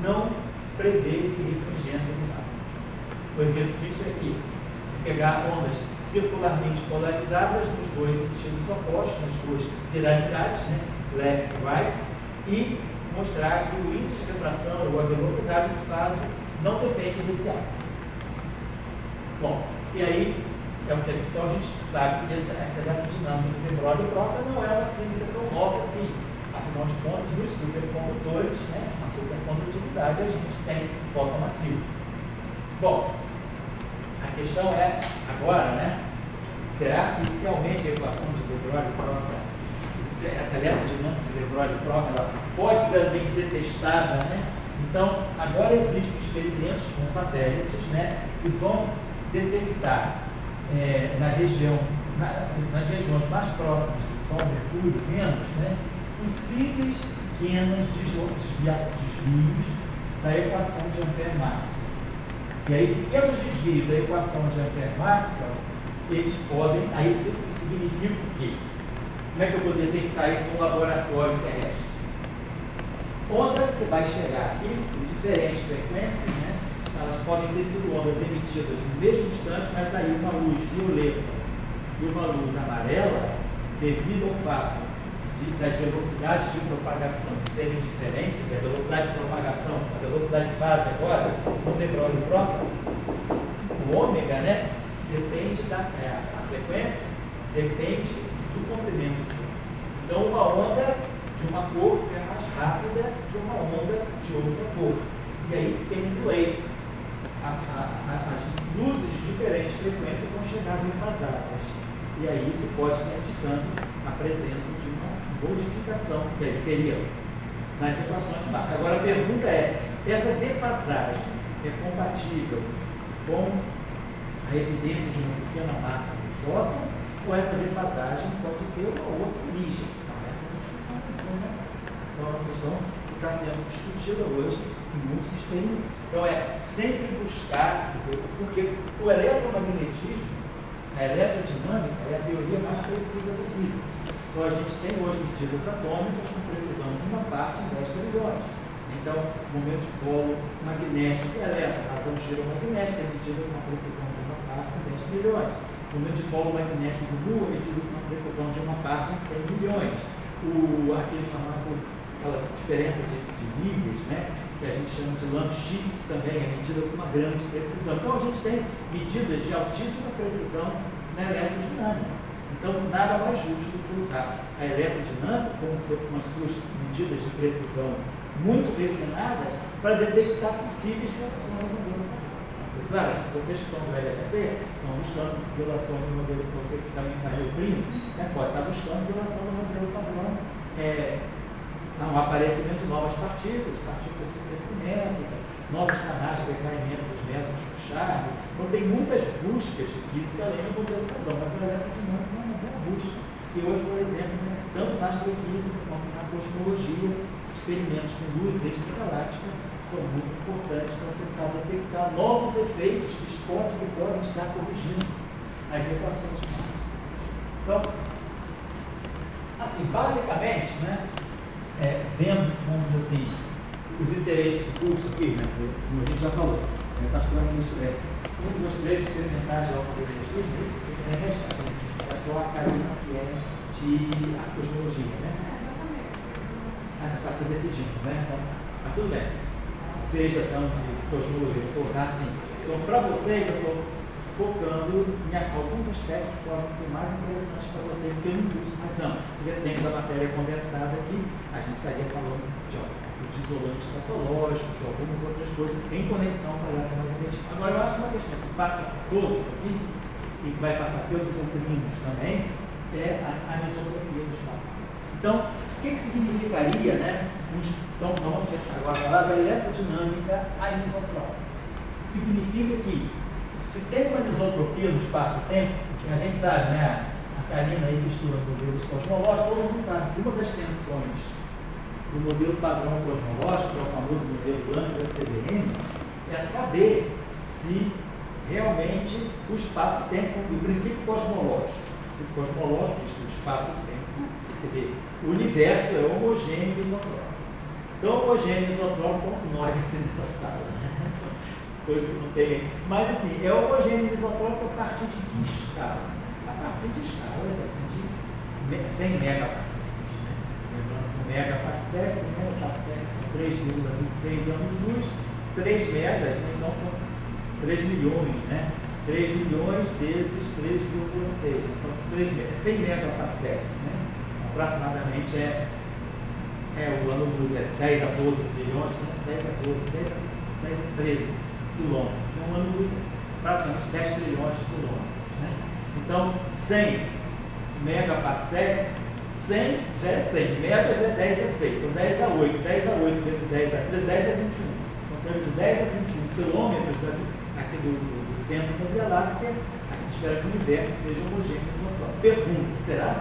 não prevê birrefringência do vácuo. O exercício é esse. pegar ondas circularmente polarizadas nos dois sentidos opostos, nas duas polaridades, né? Left e right, e mostrar que o índice de refração ou a velocidade de fase não depende desse ângulo. Bom, e aí, então a gente sabe que essa eletrodinâmica de de Broglie não é uma física tão nova assim. Afinal de contas, nos supercondutores, né, na supercondutividade, a gente tem foco massivo. Bom, a questão é, agora, né, será que realmente a equação de de Broglie, essa eletrodinâmica de de Broglie, ela pode também ser testada, né? Então, agora existem experimentos com satélites, né, que vão detectar nas regiões mais próximas do Sol, Mercúrio, Vênus, né, possíveis pequenas desvios da equação de Ampère-Maxwell. E aí, pequenos desvios da equação de Ampère-Maxwell, eles podem, aí isso significa o quê? Como é que eu vou detectar isso no laboratório terrestre? Onda que vai chegar aqui em diferentes frequências, né? Elas podem ter sido ondas emitidas no mesmo instante, mas aí uma luz violeta e uma luz amarela, devido ao fato das velocidades de propagação serem diferentes, quer dizer, a velocidade de propagação, a velocidade de fase agora, no de Broglie, o ômega, né, depende a frequência depende do comprimento de onda. Então, uma onda de uma cor é mais rápida que uma onda de outra cor. E aí tem um delay. As luzes de diferentes frequências vão chegar defasadas. E aí isso pode estar indicando a presença de uma modificação, que aí seria nas equações de massa. Agora a pergunta é, essa defasagem é compatível com a evidência de uma pequena massa do fóton, ou essa defasagem pode ter uma outra origem? Então, essa é a discussão, né? Então, é uma questão que está sendo discutida hoje em muitos experimentos. Então, é sempre buscar, porque o eletromagnetismo, a eletrodinâmica, é a teoria mais precisa da física. Então, a gente tem hoje medidas atômicas com precisão de uma parte em 10 trilhões. Então, o momento de polo magnético e elétrico, a razão giromagnética é medida com uma precisão de uma parte em 10 trilhões. O momento de polo magnético do Lua é medido com uma precisão de uma parte em 100 milhões. Aquela diferença de níveis, né, que a gente chama de lamp shift também, é medida com uma grande precisão. Então, a gente tem medidas de altíssima precisão na eletrodinâmica. Então, nada mais justo do que usar a eletrodinâmica com as suas medidas de precisão muito refinadas para detectar possíveis violações do modelo. Claro, vocês que são do LHC estão buscando violação do modelo, você que também faz o primo, né, pode estar buscando violação do modelo padrão, o aparecimento de novas partículas supersimétricas, novos canais de decaimento dos mesons do Charme. Então, tem muitas buscas de física além do modelo padrão, mas a eletrodinâmica é uma boa busca. E hoje, por exemplo, né, tanto na astrofísica quanto na cosmologia, experimentos com luz extragaláctica são muito importantes para tentar detectar novos efeitos que podem estar corrigindo as equações de Maxwell. Então, assim, basicamente, né, vendo, vamos dizer assim, os interesses do curso aqui, né, como a gente já falou, nós estamos um dos três experimentais de automobilismo, você tem restante, é só a Karina que é de cosmologia, né? Está se decidindo, né? Então, mas tudo bem. Seja tanto de cosmologia ou assim. Então, para vocês, eu estou focando em alguns aspectos que podem ser mais interessantes para vocês do que no curso mais amplo. Se tivesse dentro da matéria condensada aqui, a gente estaria falando de isolantes patológicos, de algumas outras coisas que têm conexão com a eletromagnetismo. Agora, eu acho que uma questão que passa por todos aqui, e que vai passar pelos doutrinos também, é a anisotropia do espaço. Então, o que significaria, né? Então, vamos pensar agora a palavra eletrodinâmica anisotrópica. Significa que, se tem uma anisotropia no espaço-tempo, a gente sabe, né? A Karina aí mistura modelos cosmológicos, todo mundo sabe que uma das tensões do modelo padrão cosmológico, que é o famoso modelo Lambda-CDM, é saber se realmente o espaço-tempo, o princípio cosmológico diz que o espaço-tempo, quer dizer, o universo é homogêneo e isotrópico. Então, homogêneo e isotrópico como nós aqui nessa sala. Né? coisa que não tem. Mas assim, é homogêneo isotrópico a partir de que escala? A partir de escalas assim, de 100 megaparsecs. Lembrando que o megaparsec, né, o parsec são 3,26 anos-luz, 3 megas, né, então são 3 milhões, né? 3 milhões vezes 3,6, então 100 megaparsecs, né? Aproximadamente o ano-luz é 10 a 12 trilhões, né? 10 a 12, 10 a 13 quilômetros. Então o ano-luz é praticamente 10 trilhões de quilômetros, né? Então 100 megaparsecs, 100 já é 100, megas já é 10 a 6, então 10 a 8, 10 a 8 vezes 10 a 13, 10 a 21. Então cerca de 10 a 21 quilômetros aqui do centro da Via Láctea, a gente espera que o universo seja homogêneo isotrópico. Pergunta, será?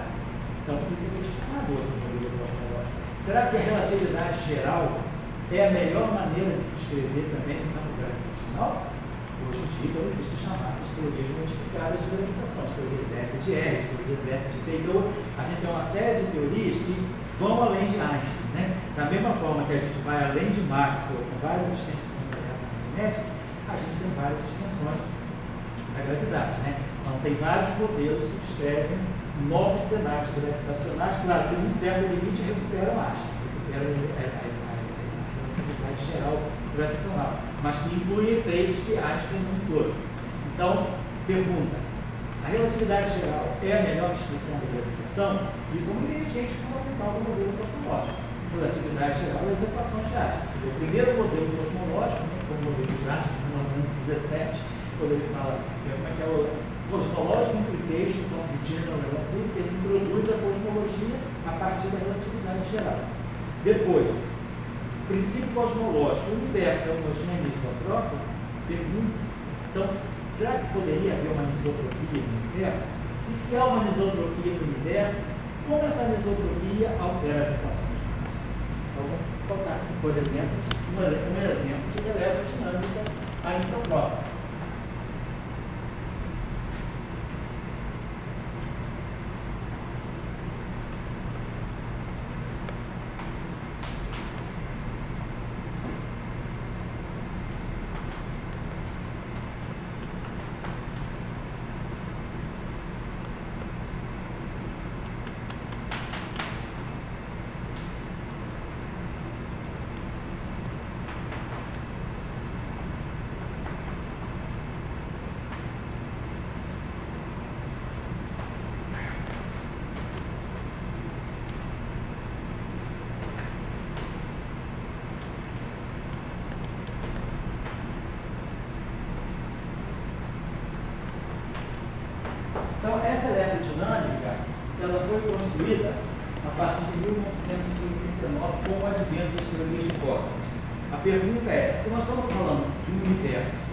Então, por isso eu vou explicar agora no modelo cosmológico. Será que a relatividade geral é a melhor maneira de se escrever também no campo gravitacional? Hoje em dia, então, existem chamadas teorias modificadas de gravitação, as teorias F de R, as teorias F de Taylor. A gente tem uma série de teorias que vão além de Einstein, né? Da mesma forma que a gente vai além de Maxwell com várias extensões eletromagnéticas, a gente tem várias extensões da gravidade, né? Então tem vários modelos que descrevem novos cenários gravitacionais, claro, que num certo limite recuperam Einstein, recuperam a relatividade geral tradicional, mas que incluem efeitos que Einstein não inclui. Então, pergunta, a relatividade geral é a melhor descrição da gravitação? Isso é um ingrediente fundamental do modelo cosmológico. Relatividade geral é as equações de Einstein. O primeiro modelo cosmológico, né, foi o modelo de Einstein, de 1917, quando ele fala como é que é o Cosmological Implications of the General Relativity, ele introduz a cosmologia a partir da relatividade geral. Depois, princípio cosmológico, o universo é homogêneo e isotrópico? Pergunta. Então, será que poderia haver uma anisotropia no universo? E se há uma anisotropia no universo, como essa anisotropia altera as equações de Einstein? Então, vou botar aqui, por exemplo, um exemplo de eletrodinâmica anisotrópica. Então, essa eletrodinâmica, ela foi construída a partir de 1989 com o advento das teorias de cordas. A pergunta é, se nós estamos falando de um universo,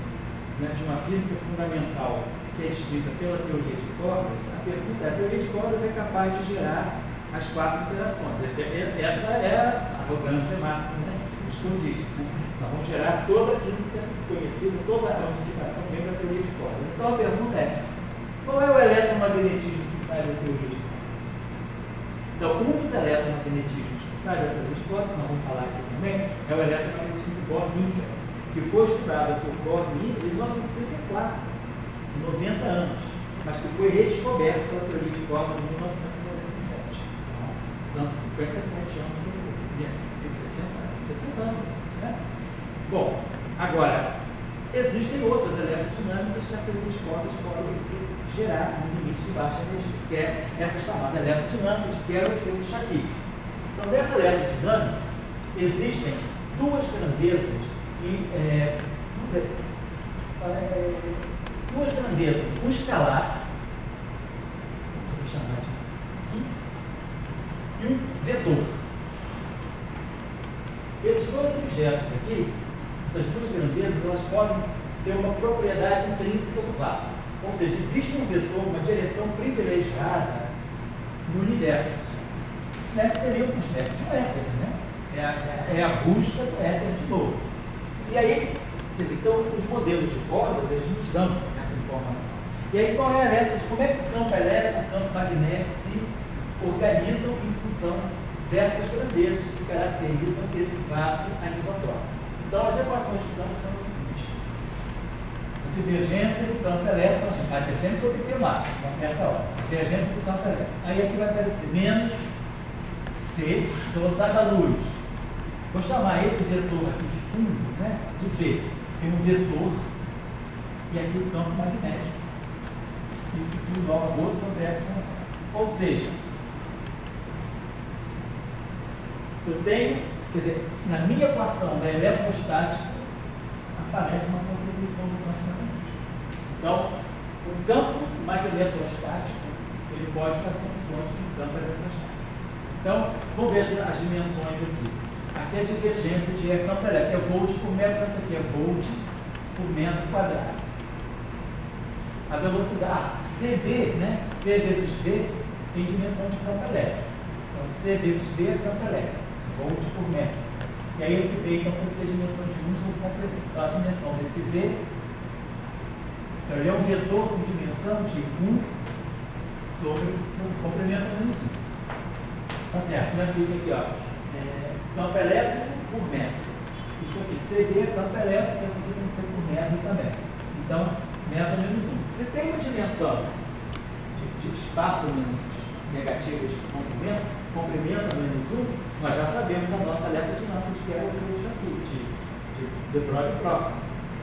né, de uma física fundamental que é descrita pela teoria de cordas, a pergunta é, a teoria de cordas é capaz de gerar as 4 interações. Essa é a arrogância máxima, né, dos cordistas. Né? Nós vamos gerar toda a física conhecida, toda a unificação dentro da teoria de cordas. Então, a pergunta é, qual é o eletromagnetismo que sai da teoria de cordas? Então, um dos eletromagnetismos que sai da teoria de cordas, que nós vamos falar aqui também, é o eletromagnetismo de Bohr-Niffer, que foi estudado por Bohr-Niffer em 1934, 90 anos, mas que foi redescoberto pela teoria de cordas em 1997. Então, 57 anos, 60 anos, né? Bom, agora, existem outras eletrodinâmicas que a teoria de cordas pode gerar no limite de baixa energia, que é essa chamada eletrodinâmica de Kerr-Efeito-Shakir. Então, dessa eletrodinâmica, existem duas grandezas um escalar, vou chamar de aqui, e um vetor. Esses dois objetos aqui, essas duas grandezas, elas podem ser uma propriedade intrínseca do vácuo. Ou seja, existe um vetor, uma direção privilegiada no universo. Né? Seria uma espécie de um éter, né? É a busca do éter de novo. E aí, quer dizer, então, os modelos de cordas, eles nos dão essa informação. E aí, como é que o campo elétrico e o campo magnético se organizam em função dessas grandezas que caracterizam esse vácuo anisotrópico? Então, as equações de campo são as seguintes. divergência do campo elétrico, a gente vai ter sempre todo que lá, uma certa hora. Divergência do campo elétrico. Aí aqui vai aparecer menos C, velocidade da luz. Vou chamar esse vetor aqui de fundo, né, de V. Tem um vetor e aqui o campo magnético. Isso tudo igual a rho sobre a expansão. Ou seja, eu tenho, quer dizer, na minha equação da eletrostática, aparece uma contribuição do campo magnético. Então, o campo magnetrostático, ele pode estar sendo fonte de um campo eletrostático. Então, vamos ver as dimensões aqui. Aqui é a divergência de campo elétrico, é volt por metro, isso aqui é volt por metro quadrado. A velocidade, CD, né? C vezes V tem dimensão de campo elétrico. Então, C vezes V é campo elétrico, volt por metro. E aí esse V, então, tem que ter dimensão de 1 sobre comprimento. Então, a dimensão desse V, então, ele é um vetor com dimensão de 1 sobre o comprimento menos 1. Tá certo, né? Isso aqui, ó, campo elétrico por metro. Isso aqui, CD é campo elétrico, esse aqui tem que ser por metro também. Então, metro menos 1. Se tem uma dimensão de espaço negativo de comprimento, comprimento menos 1, nós já sabemos a nossa eletrodinâmica de que era o fluxo aqui, de De Broglie próprio.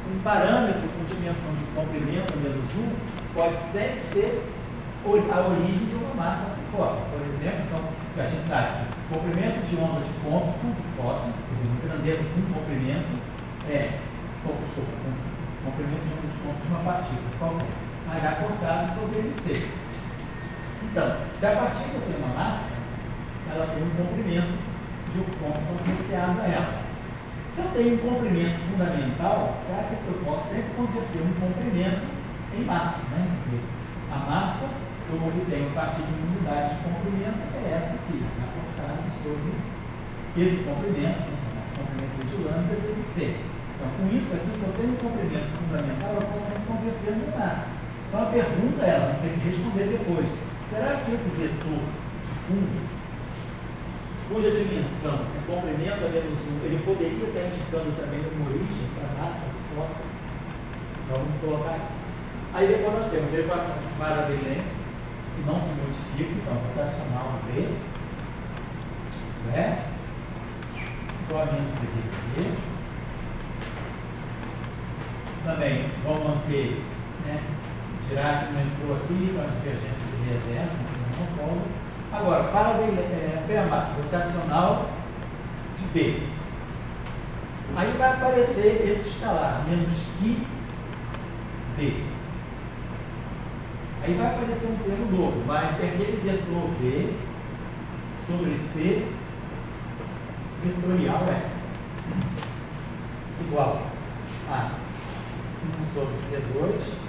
Um parâmetro com dimensão de comprimento menos 1 pode sempre ser a origem de uma massa por fóton. Por exemplo, então, a gente sabe que o comprimento de onda de ponto do fóton, quer dizer, a grandeza de um comprimento comprimento de onda de ponto de uma partícula qualquer, H cortado sobre MC. Então, se a partícula tem uma massa, ela tem um comprimento de um ponto associado a ela. Se eu tenho um comprimento fundamental, será que eu posso sempre converter um comprimento em massa, né? Quer dizer, a massa que eu obtenho a partir de uma unidade de comprimento é essa aqui, cortada sobre esse comprimento, esse comprimento de lambda vezes C. Então, com isso aqui, se eu tenho um comprimento fundamental, eu posso sempre converter em massa. Então, a pergunta é, ela tem que responder depois: será que esse vetor de fundo, cuja dimensão é comprimento a menos 1, ele poderia estar indicando também uma origem para a massa do fóton? Então, vamos colocar isso. Aí depois nós temos a equação de Faraday-Lenz, que não se modifica, então, rotacional V, né? Igual a menos daqui. Também vamos manter, né? Tirar que não entrou aqui, com a divergência de reserva, não pode. Agora, Faraday-Lenz, rotacional de B. Aí vai aparecer esse escalar, menos que D. Aí vai aparecer um termo novo, mas é aquele vetor V sobre C vetorial igual a 1 sobre C2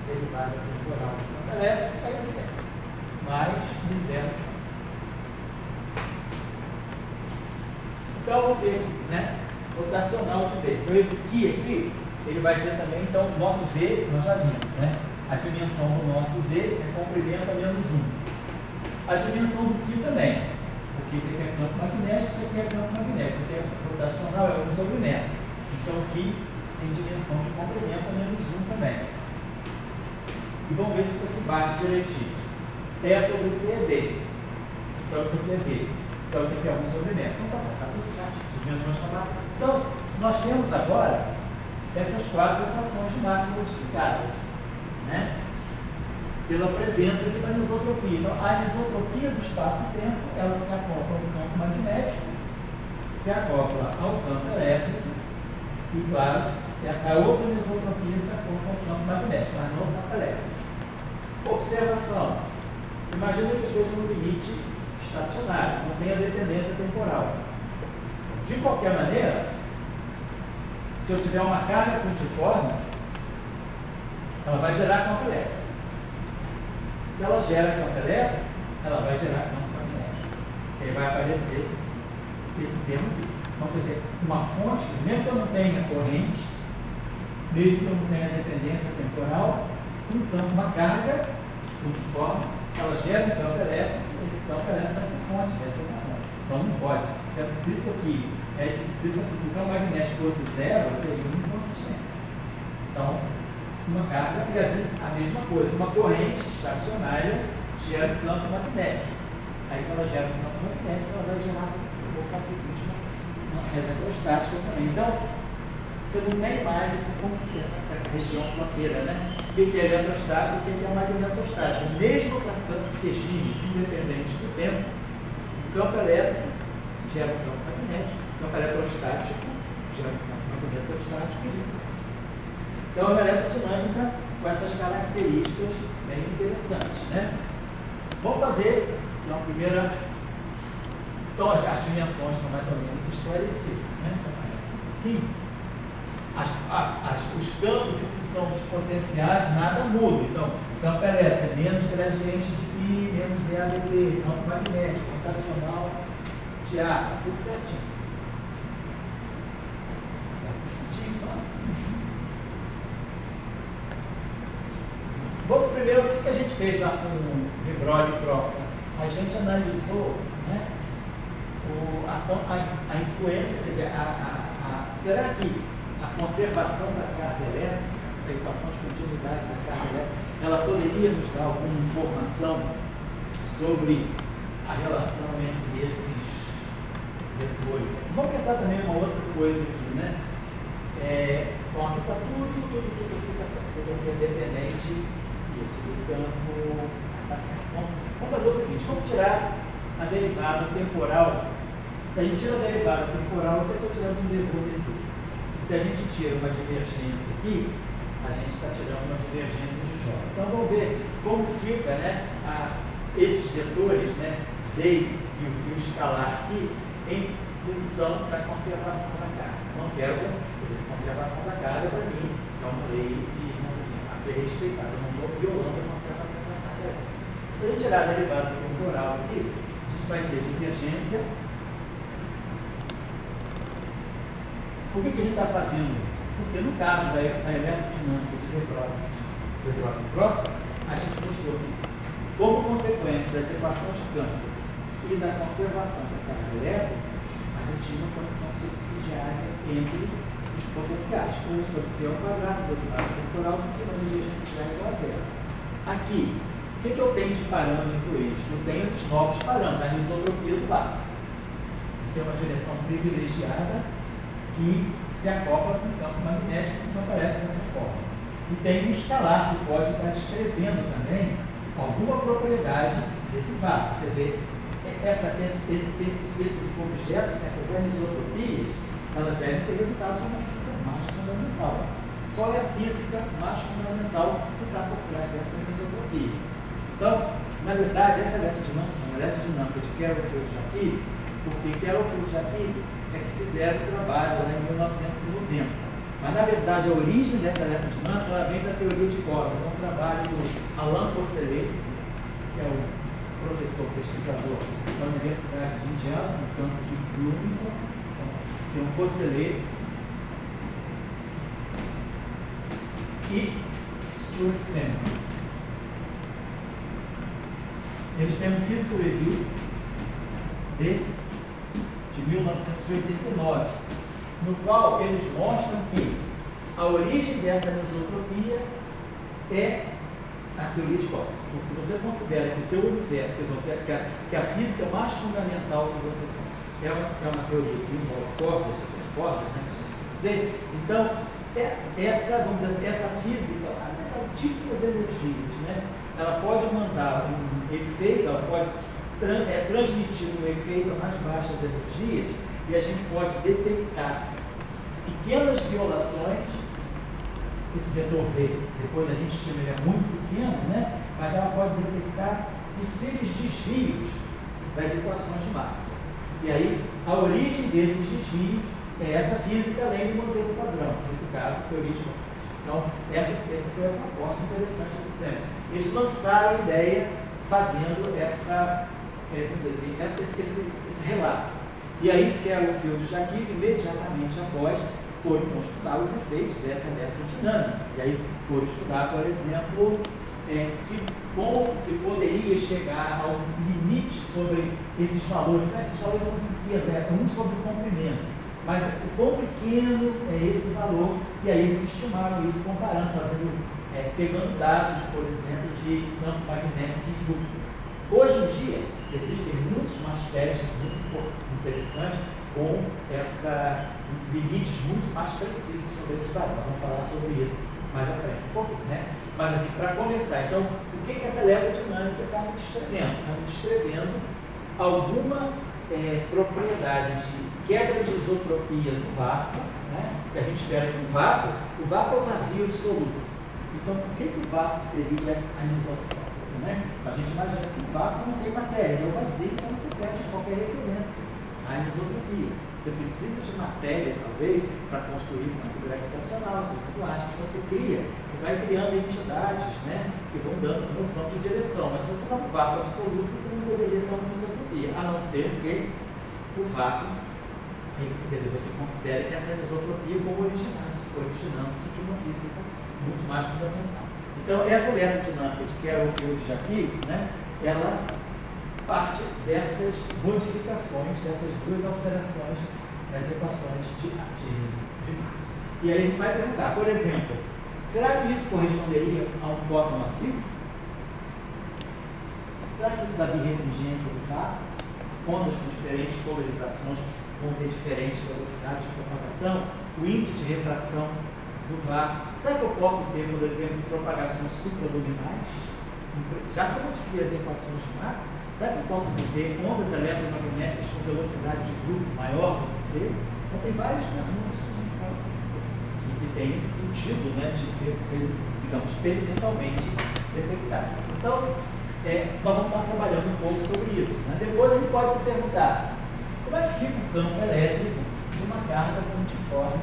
derivada temporal do campo elétrico, aí você mais de zero. Então, vamos ver aqui, né? Rotacional de V. Então, esse aqui, ele vai ter também, então, o nosso V, nós já vimos, né? A dimensão do nosso V é comprimento a menos 1. A dimensão do Q também, porque isso aqui é campo magnético, isso aqui é campo magnético, isso aqui é rotacional, é 1 sobre metro. Então, o Q tem dimensão de comprimento a menos 1 também. E vamos ver se isso aqui bate direitinho. E sobre C é D. Então, isso aqui é D. Então, isso aqui é 1 sobre metro. Então, tá certo, está tudo certo. As dimensões estão lá. Então, nós temos agora essas 4 equações de Maxwell modificadas, né? Pela presença de uma anisotropia. Então, a anisotropia do espaço-tempo, ela se acopla ao campo magnético, se acopla ao campo elétrico, e, claro, essa outra anisotropia se acopla ao campo magnético, mas não ao campo elétrico. Observação. Imagina que esteja no limite estacionário, não tenha dependência temporal. De qualquer maneira, se eu tiver uma carga pontiforme, ela vai gerar campo elétrico. Se ela gera campo elétrico, ela vai gerar campo magnético. Aí vai aparecer esse termo aqui. Então, quer dizer, uma fonte, mesmo que eu não tenha corrente, mesmo que eu não tenha dependência temporal, uma carga pontiforme, se ela gera um campo elétrico, esse campo elétrico vai ser fonte dessa equação. Então não pode. Se isso aqui, se o campo magnético fosse zero, eu teria uma inconsistência. Então, uma carga leve, a mesma coisa. Uma corrente estacionária gera um campo magnético. Aí, se ela gera um campo magnético, ela vai gerar, por conseguinte, uma eletrostática também. Então, você não tem mais essa região fronteira, né? O que é eletrostática e o que é magnetostática. Mesmo para regimes independentes do tempo, o campo elétrico gera um campo magnético, o campo eletrostático gera um campo magnetostático e vice-versa. Então, é uma eletrodinâmica com essas características bem interessantes, né? Vamos fazer, então, primeira. Então, as dimensões são mais ou menos esclarecidas, né? Os campos em função dos potenciais, nada muda. Então, campo elétrico é menos gradiente de φ, menos dAdt, campo magnético, rotacional de ar, tá tudo certinho. Vamos primeiro, o que a gente fez lá com o Vibrolio e Croca? A gente analisou, né, a influência, quer dizer, será que a conservação da carga elétrica, a equação de continuidade da carga elétrica, ela poderia nos dar alguma informação sobre a relação entre esses vetores? Vamos pensar também uma outra coisa aqui, né? Bom, aqui está tudo é dependente disso, do campo. Tá certo. Vamos fazer o seguinte, vamos tirar a derivada temporal. Se a gente tira a derivada temporal, eu estou tirando um derivado. Se a gente tira uma divergência aqui, a gente está tirando uma divergência de J. Então vamos ver como fica, né, esses vetores, né, V e o escalar aqui, em função da conservação da carga. Não quero, quer dizer, conservação da carga para mim é uma lei de, vamos dizer, a ser respeitada. Eu não estou violando a conservação da carga. Se a gente tirar a derivada temporal aqui, a gente vai ter divergência. Por que a gente está fazendo isso? Porque no caso da eletrodinâmica de Vibrolio e Croca, a gente mostrou que, como consequência das equações de campo e da conservação da carga elétrica, a gente tinha uma condição subsidiária entre os potenciais. Um sobre C ao quadrado, do outro lado temporal, e uma divergência de R igual a zero. Aqui, o que eu tenho de parâmetro este? Eu tenho esses novos parâmetros, a anisotropia do lado. Tem uma direção privilegiada que se acopla com o campo magnético que não aparece dessa forma. E tem um escalar que pode estar descrevendo também alguma propriedade desse vácuo. Quer dizer, esses objetos, essas anisotropias, elas devem ser resultados de uma física mais fundamental. Qual é a física mais fundamental que está por trás dessa anisotropia? Então, na verdade, essa eletrodinâmica é uma eletrodinâmica de Kerrofeld e Jacqui, porque Kerrofeld e Jacqui é que fizeram o trabalho lá em 1990. Mas, na verdade, a origem dessa eletrodinâmica ela vem da teoria de cordas. É um trabalho do Alain Kosterlitz, que é o professor pesquisador da Universidade de Indiana, no campus de Bloomington. Tem o Kosterlitz e Stuart Semple. Eles têm um Physical Review de 1989, no qual eles mostram que a origem dessa anisotropia é a teoria de cordas. Então, se você considera que o teu universo, que a física mais fundamental que você tem é uma teoria que envolve cordas, né? Então, vamos dizer assim, essa física, as altíssimas energias, né? Ela pode mandar um efeito, ela pode transmitir um efeito a mais baixas energias, e a gente pode detectar pequenas violações. Esse vetor V, depois a gente estima ele é muito pequeno, né? Mas ela pode detectar possíveis desvios das equações de Maxwell. E aí, a origem desses desvios é essa física além do modelo padrão, nesse caso, teoria de cordas. Então, essa foi a proposta interessante do Semple. Eles lançaram a ideia fazendo esse relato. E aí, Kerrofeld e Jacqui, imediatamente após, foram estudar os efeitos dessa eletrodinâmica. E aí foram estudar, por exemplo, como se poderia chegar a um limite sobre esses valores. Esses valores são pequenos, 1 sobre o comprimento. mas o quão pequeno é esse valor, e aí eles estimaram isso comparando, pegando dados, por exemplo, de campo magnético de Júpiter. Hoje em dia, existem muitos mais testes muito interessantes com limites muito mais precisos sobre esse valor. Vamos falar sobre isso mais à frente um pouquinho, né? Mas assim, para começar, então, o que essa eletrodinâmica está me descrevendo? Está me descrevendo alguma propriedade de quebra de isotropia do vácuo, né? Que a gente espera que o vácuo é o vazio absoluto. Então, por que o vácuo seria anisotrópico? Né? A gente imagina que o vácuo não tem matéria, é o vazio, então você perde qualquer referência à anisotropia. Você precisa de matéria, talvez, para construir um campo gravitacional, circuito ácido. Então você vai criando entidades, né, que vão dando noção de direção. Mas se você está no vácuo absoluto, você não deveria ter uma anisotropia, a não ser que o vácuo, quer dizer, você considere essa anisotropia como originando-se de uma física muito mais fundamental. Então, essa eletrodinâmica de Carroll, Field e Jacques, né, ela parte dessas modificações, dessas duas alterações nas equações de Maxwell. E aí a gente vai perguntar, por exemplo, será que isso corresponderia a um fóton massivo? Será que isso dá birrefringência do vácuo? Ondas com diferentes polarizações vão ter diferentes velocidades de propagação? O índice de refração do vácuo. Será que eu posso ter, por exemplo, propagações supraluminais? Já que eu modifiquei as equações de Maxwell, será que eu posso ter ondas eletromagnéticas com velocidade de grupo maior do que C? Então tem vários caminhos que a gente pode fazer e que tem sentido, né, de ser, digamos, experimentalmente detectados. Então, nós vamos estar trabalhando um pouco sobre isso. Né? Depois a gente pode se perguntar, como é que fica o campo elétrico de uma carga pontiforme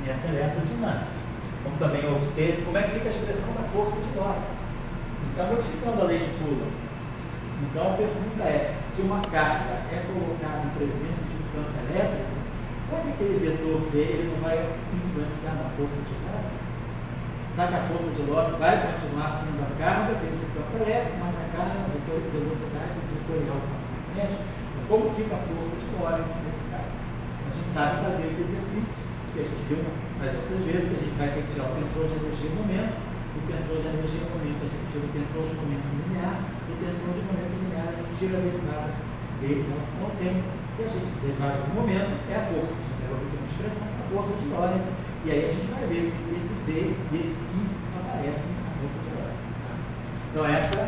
nessa eletrodinâmica? Como também obter, como é que fica a expressão da força de Lorentz? Está modificando a lei de Coulomb. Então a pergunta é, se uma carga é colocada em presença de um campo elétrico, será que aquele vetor V ele não vai influenciar na força de Lorentz? Será que a força de Lorentz vai continuar sendo a carga desse campo elétrico, mas a carga é uma velocidade vetorial do campo magnético? Então, como fica a força de Lorentz nesse caso? A gente sabe fazer esse exercício, que a gente viu nas outras vezes, que a gente vai ter que tirar o tensor de energia e momento. O tensor de energia e momento, a gente tira o tensor de momento linear, e o tensor de momento linear, a gente tira a derivada dele em relação ao tempo, e a gente, derivada do momento, é a força. A gente vai obter uma expressão da força de Lorentz, e aí a gente vai ver se esse V e esse I aparecem na força de Lorentz. Tá? Então, essa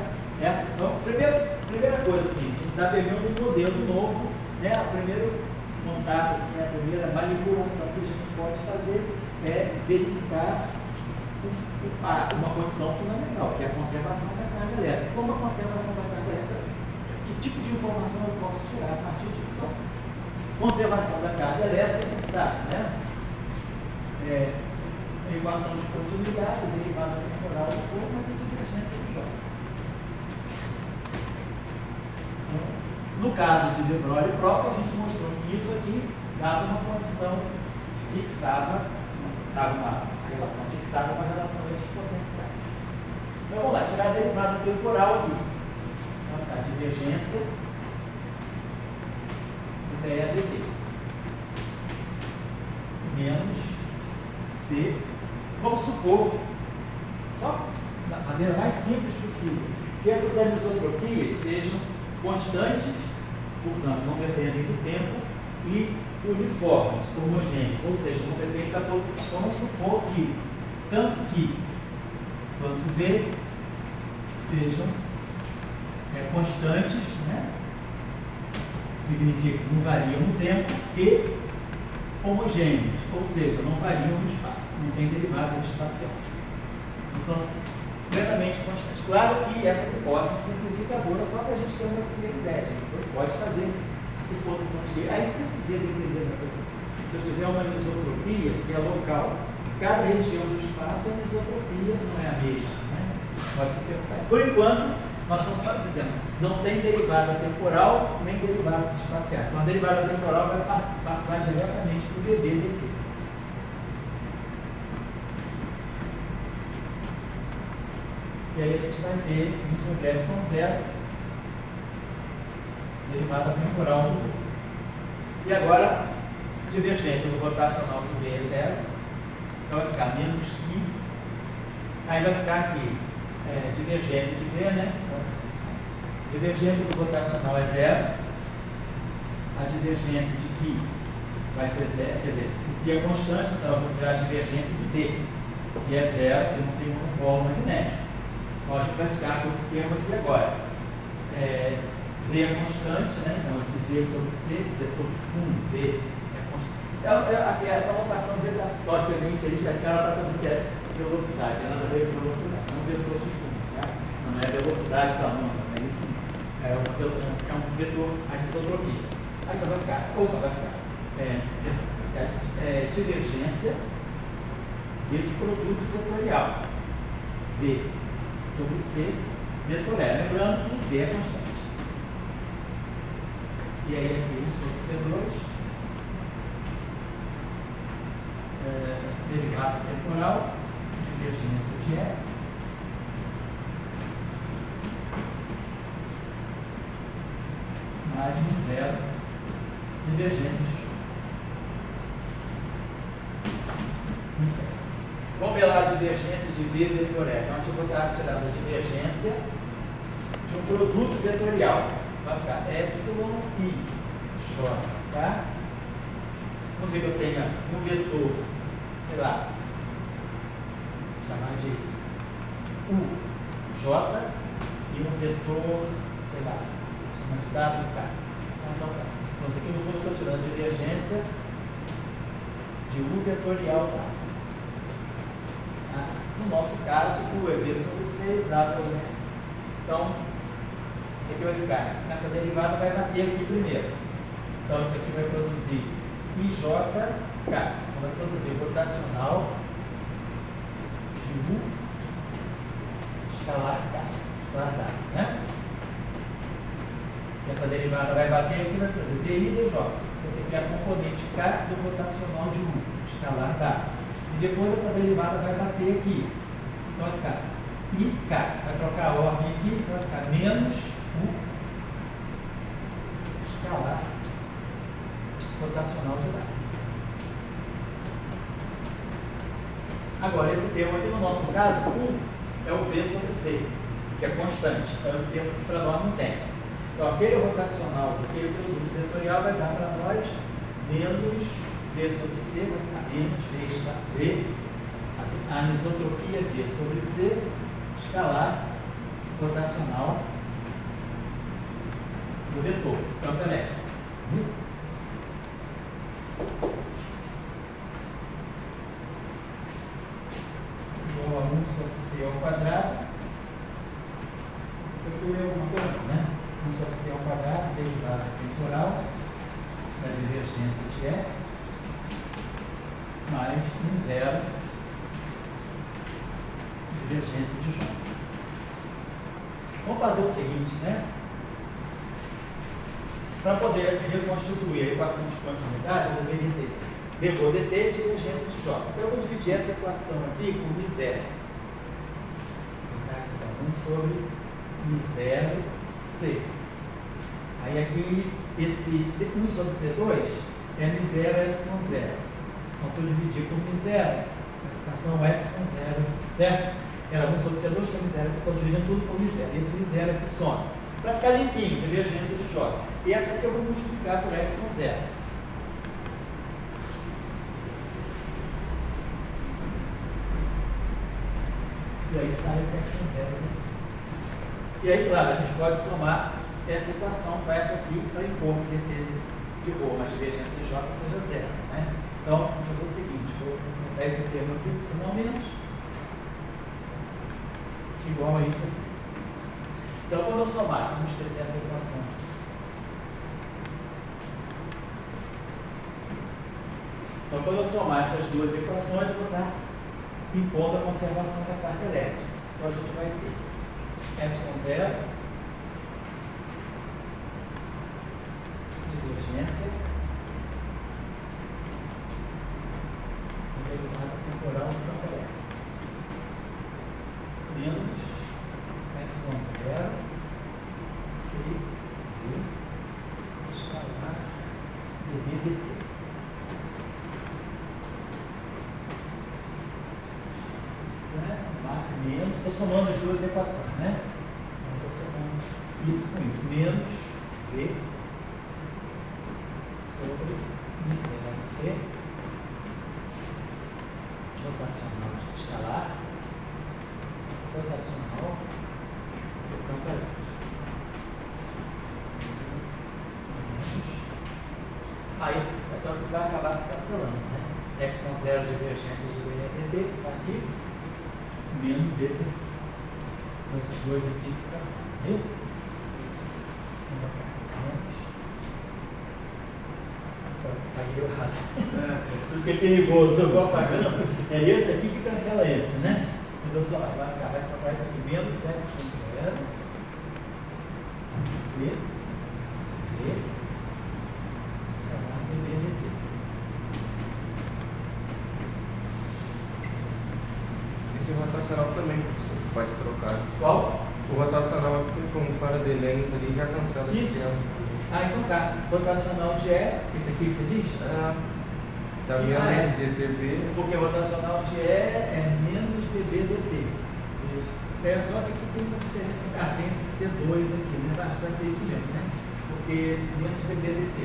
é então, primeira coisa, assim, a gente está pegando um modelo novo, né? O primeiro contato, assim, a primeira manipulação que a gente pode fazer é verificar uma condição fundamental, que é a conservação da carga elétrica. Como a conservação da carga elétrica, que tipo de informação eu posso tirar a partir disso? Então, conservação da carga elétrica, a gente sabe, né? A equação de continuidade, derivada temporal do corpo, mas a divergência do choque. No caso de De Broglie e Proc, a gente mostrou que isso aqui dava uma condição fixada, dava uma relação fixada com a relação entre os potenciais. Então vamos lá, tirar a derivada temporal aqui. Então tá, divergência do dEdt menos C. Vamos supor, só da maneira mais simples possível, que essas anisotropias sejam constantes, portanto, não dependem do tempo e uniformes, homogêneos, ou seja, não dependem da posição. Vamos supor que tanto Q quanto V sejam constantes, né? Significa que não variam no tempo, e homogêneos, ou seja, não variam no espaço, não tem derivadas espaciais. São completamente constantes. Claro que essa hipótese simplificadora só para a gente ter uma primeira ideia. A gente pode fazer a suposição de aí se esse V depender da posição. Se eu tiver uma anisotropia que é local, cada região do espaço a anisotropia não é a mesma, né? Pode se perguntar. Por enquanto, nós estamos dizendo, não tem derivada temporal nem derivadas espaciais. Então a derivada temporal vai passar diretamente para o dBdt. E aí a gente vai ter Y com zero, derivada temporal do. E agora, divergência do rotacional de V é zero, então vai ficar menos que, aí vai ficar aqui, divergência de V, né? Divergência do rotacional é zero, a divergência de Qi vai ser zero, quer dizer, o Qi é constante, então eu vou tirar a divergência de D, que é zero, eu não tenho um polo magnético. Então a gente vai ficar com o termo aqui agora. V é constante, né? Então aqui V sobre C, esse vetor de fundo, V é constante. Assim, essa demonstração pode ser bem infeliz, aquela para tudo que é velocidade, tem nada a ver com velocidade, é um vetor de fundo, tá? Não é velocidade da onda, não é isso. É um vetor anisotropia. Aí então vai ficar divergência desse produto vetorial, V sobre C vetorial. Lembrando que V é constante. E aí aqui 1 sobre C2, derivada temporal, divergência de E, margem zero, divergência de J. Muito bem. Vamos ver lá a divergência de V vetor E. Então a gente vai estar tirando a divergência de um produto vetorial. Vai ficar epsilon I J, tá? Vamos ver que eu tenha um vetor, sei lá, vou chamar de U J e um vetor, sei lá, chamar de WK. Então tá. Então isso aqui no fundo eu estou tirando a divergência de U vetorial, tá? No nosso caso, U é V sobre C e W é V. Então, isso aqui vai ficar, essa derivada vai bater aqui primeiro. Então, isso aqui vai produzir IJK. Então, vai produzir rotacional de U escalar K. Né? Essa derivada vai bater aqui, vai produzir DI e DJ. Esse aqui é a componente K do rotacional de U escalar K. E depois essa derivada vai bater aqui. Então vai ficar IK. Vai trocar a ordem aqui, então vai ficar menos U escalar rotacional de K. Agora, esse termo aqui no nosso caso, U é o V sobre C, que é constante. Então esse termo aqui para nós não tem. Então aquele rotacional daquele produto vetorial vai dar para nós menos V sobre C, vai ficar menos V está V, a anisotropia V sobre C, escalar rotacional do vetor, campo elétrico. Isso? Igual a 1 sobre C ao quadrado. Eu tenho alguma coisa, né? 1 sobre C ao quadrado, derivada temporal da divergência de E, mais 1 zero, divergência de J. Vamos fazer o seguinte, né? Para poder reconstituir a equação de continuidade, eu deveria ter divergência de J. Então eu vou dividir essa equação aqui por μ0. Então, 1 sobre μ0 C. Aí aqui, esse 1 sobre C2 é μ0 ε0. Então, se eu dividir por μ0, a equação é ε0, certo? Era 1 sobre C2, que é μ0, estou dividindo tudo por μ0. E esse μ0 aqui soma. Para ficar limpinho, divergência de J. E essa aqui eu vou multiplicar por ε0. E aí sai esse ε0. Né? E aí, claro, a gente pode somar essa equação para essa aqui, para impor que dt de ρ mais divergência de J seja zero. Né? Então, vou fazer o seguinte, vou botar esse termo aqui, se não menos, igual a isso aqui. Então, quando eu somar, vamos esquecer essa equação. Então, quando eu somar essas duas equações, eu vou estar impondo a conservação da carga elétrica. Então, a gente vai ter ε0, divergência, derivada temporal do campo elétrico, menos ε0, C, D, escalar, dB dt. somando as duas equações, né? Então, estou somando isso com isso. Menos V sobre miséria C, rotacional escalar, rotacional do campo elétrico. Então você vai acabar se cancelando, né? Epsilon zero divergência de BNT, está aqui, menos esses dois aqui se cancelam, é isso? Paguei errado. Porque é perigoso, eu vou apagando. É esse aqui que cancela esse, né? Então só vai sobrar isso aqui, menos epsilon zero, C, D. Esse rotacional também, professor, você pode trocar. Qual? O rotacional aqui, como fora de lens ali, já cancela esse Isso. termo. Então tá. Rotacional de E, esse aqui que você diz? Da minha lente de TV. Porque rotacional de E é menos dB dt. Isso. É só que aqui tem uma diferença. Tem esse C2 aqui, né? Acho que vai ser isso mesmo, né? Porque menos dB dt.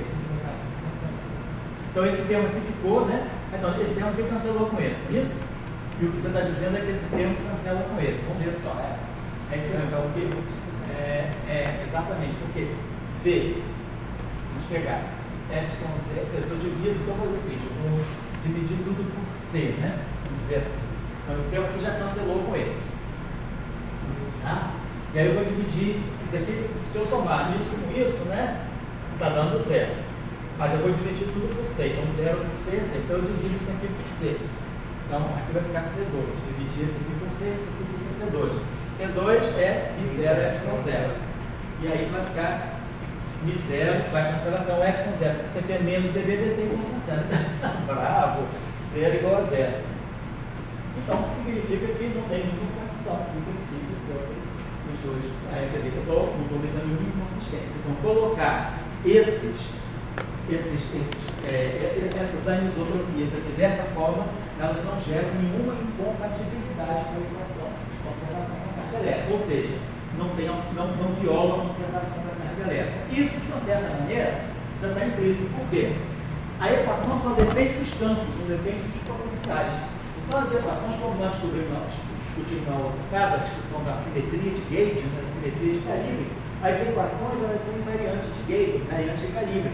Então esse termo aqui ficou, né? Então, esse termo aqui cancelou com esse, não é isso? E o que você está dizendo é que esse termo cancela com esse. Vamos ver só. É isso aí. Então, exatamente. Porque V, vamos pegar epsilon zero, se eu divido, então eu vou fazer o seguinte, eu vou dividir tudo por C, né? Vamos dizer assim. Então esse termo aqui já cancelou com esse. Tá? E aí eu vou dividir isso aqui, se eu somar isso com isso, né? Está dando zero. Mas eu vou dividir tudo por C. Então 0 por C é C. Então eu divido isso aqui por C. Então aqui vai ficar C2. Dividir esse aqui por C, esse aqui fica C2. C2 é Mi0 epsilon 0. E aí vai ficar Mi0, vai cancelar então epsilon 0. Você tem menos dB dt e não cancela. Bravo! 0 igual a 0. Então significa que não tem nenhuma condição de princípio sobre os dois. Quer dizer, que eu não estou me dando nenhuma inconsistência. Então colocar essas anisotropias aqui dessa forma, elas não geram nenhuma incompatibilidade com a equação de conservação da carga elétrica, ou seja, não violam a conservação da carga elétrica. Isso, de uma certa maneira, já está implícito. Por quê? A equação só depende dos campos, não depende dos potenciais. Então, as equações, como nós discutimos na aula passada, a discussão da simetria de Gauge, da simetria de calibre, as equações elas são invariantes de Gauge, invariantes de calibre.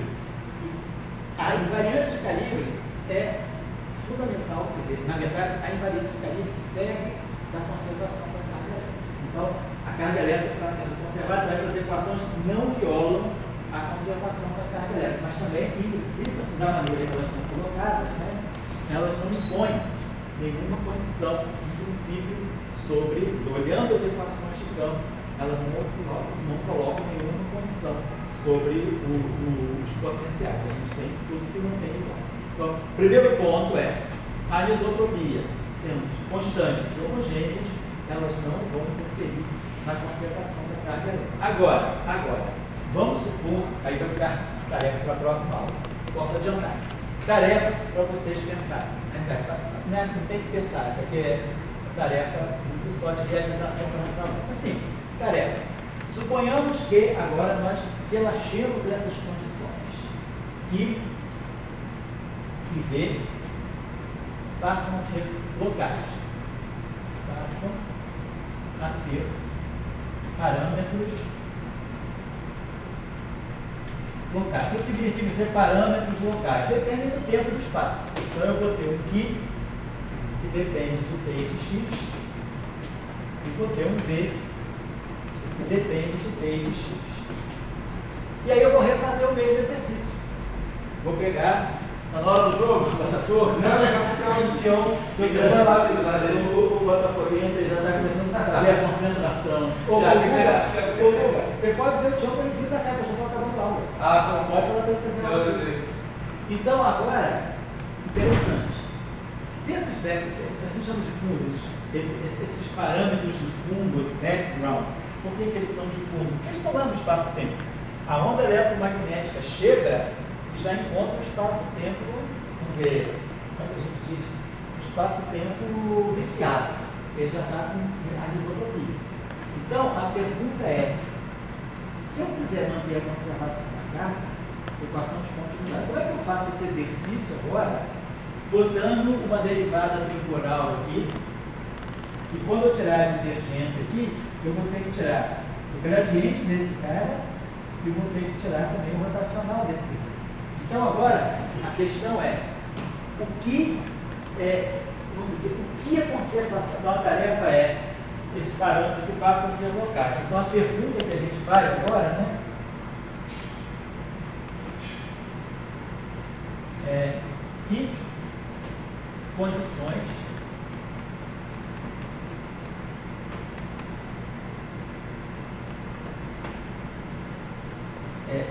A invariância de calibre é fundamental, quer dizer, na verdade, a invariância de calibre segue da conservação da carga elétrica. Então, a carga elétrica está sendo conservada, mas essas equações não violam a conservação da carga elétrica, mas também, em princípio, assim, da maneira que elas estão colocadas, né, elas não impõem nenhuma condição, em princípio, sobre, olhando as equações de campo, elas não colocam nenhuma condição sobre os potenciais. A gente tem tudo se mantém igual. Então, o primeiro ponto é a anisotropia, sendo constantes e homogêneas, elas não vão interferir na conservação da carga elétrica. Agora, vamos supor, aí vai ficar tarefa para a próxima aula. Posso adiantar. Tarefa para vocês pensarem. Não tem que pensar, essa aqui é tarefa muito só de realização para essa aula. Assim, tarefa. Suponhamos que agora nós relaxemos essas condições e V passam a ser locais, passam a ser parâmetros locais. O que significa ser parâmetros locais? Depende do tempo e do espaço. Então eu vou ter um que depende de T de x e vou ter um V que depende de T de x. E aí eu vou refazer o mesmo exercício. Vou pegar, na hora do jogo, Botafogo, não, daqui a pouco é o Tião, o Botafoguense já está começando a fazer a concentração. Você pode dizer o Tião para ele vir da cá, eu já estou acabando a aula. Pode falar para ele fazer a aula. Então agora, interessante. Se esses backgrounds, a gente chama de fundos, esses parâmetros de fundo, background, por que eles são de fundo? Eles estão lá no espaço-tempo. A onda eletromagnética chega e já encontra o espaço-tempo, vamos ver, como é que a gente diz? O espaço-tempo viciado. ele já está com anisotropia. Então, a pergunta é, se eu quiser manter a conservação da carga, equação de continuidade, como é que eu faço esse exercício agora, botando uma derivada temporal aqui, e quando eu tirar a divergência aqui, eu vou ter que tirar o gradiente desse cara e vou ter que tirar também o rotacional desse cara. Então agora, a questão é, o que é conservação? Então a tarefa é, esses parâmetros aqui passam a ser locais. Então a pergunta que a gente faz agora, né, é que condições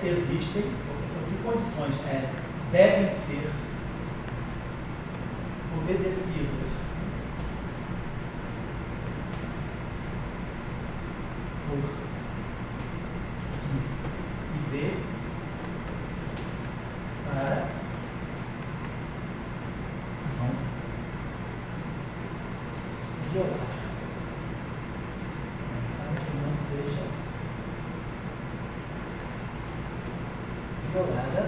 existem, que condições devem ser obedecidas por I e V para não violar, para que não seja violada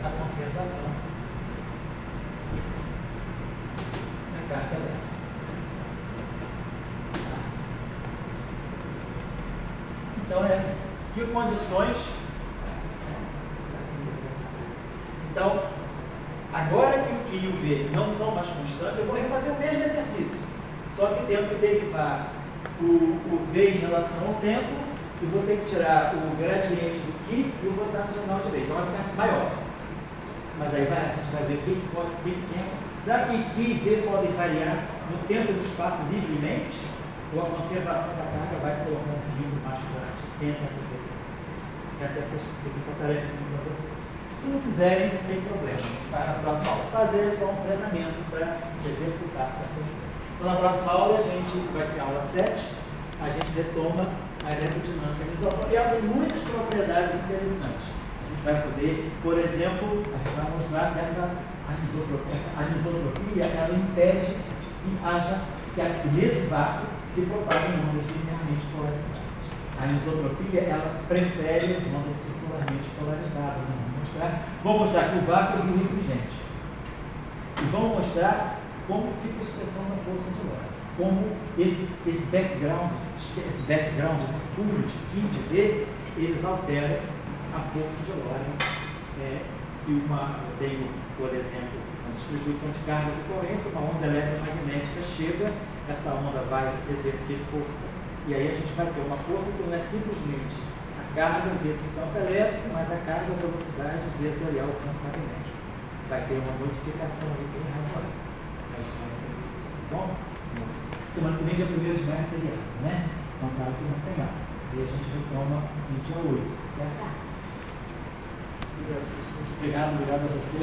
a conservação da carga elétrica. Então, que condições? Então, agora que o Q e o V não são mais constantes, eu vou refazer o mesmo exercício, só que tendo que derivar o V em relação ao tempo, e vou ter que tirar o gradiente do Q e o rotacional de V. Então vai ficar maior. Mas aí a gente vai ver o que pode vir. Será que Q e V podem variar no tempo e no espaço livremente? Ou a conservação da carga vai colocar um fio mais forte dentro dessa frequência? Essa é a tarefa para vocês. Se não fizerem, não tem problema. Para a próxima aula, fazer só um treinamento para exercitar essa questão. Então, na próxima aula, a gente vai ser a aula 7, a gente retoma a eletrodinâmica anisotrópica. E ela tem muitas propriedades interessantes. A gente vai poder, por exemplo, a gente vai mostrar que essa anisotropia ela impede que haja, que nesse vácuo se propaguem ondas linearmente polarizadas. A anisotropia ela prefere as ondas circularmente polarizadas. Vou mostrar que o vácuo é refrigerante. E vamos mostrar como fica a expressão da força de Lorentz. Como esse background, esse fundo de Q de V, eles alteram a força de Lorentz. Se eu tenho, por exemplo, uma distribuição de cargas e correntes, uma onda eletromagnética chega, essa onda vai exercer força. E aí a gente vai ter uma força que não é simplesmente a carga vezes o campo elétrico, mas a carga, a velocidade vetorial do campo magnético. Vai ter uma modificação aí bem razoável. A gente vai entender isso, tá bom? Semana que vem, dia 1º de maio, é feriado, né? Então, claro que não tem aula. E a gente retoma no dia 8, certo? Obrigado a vocês.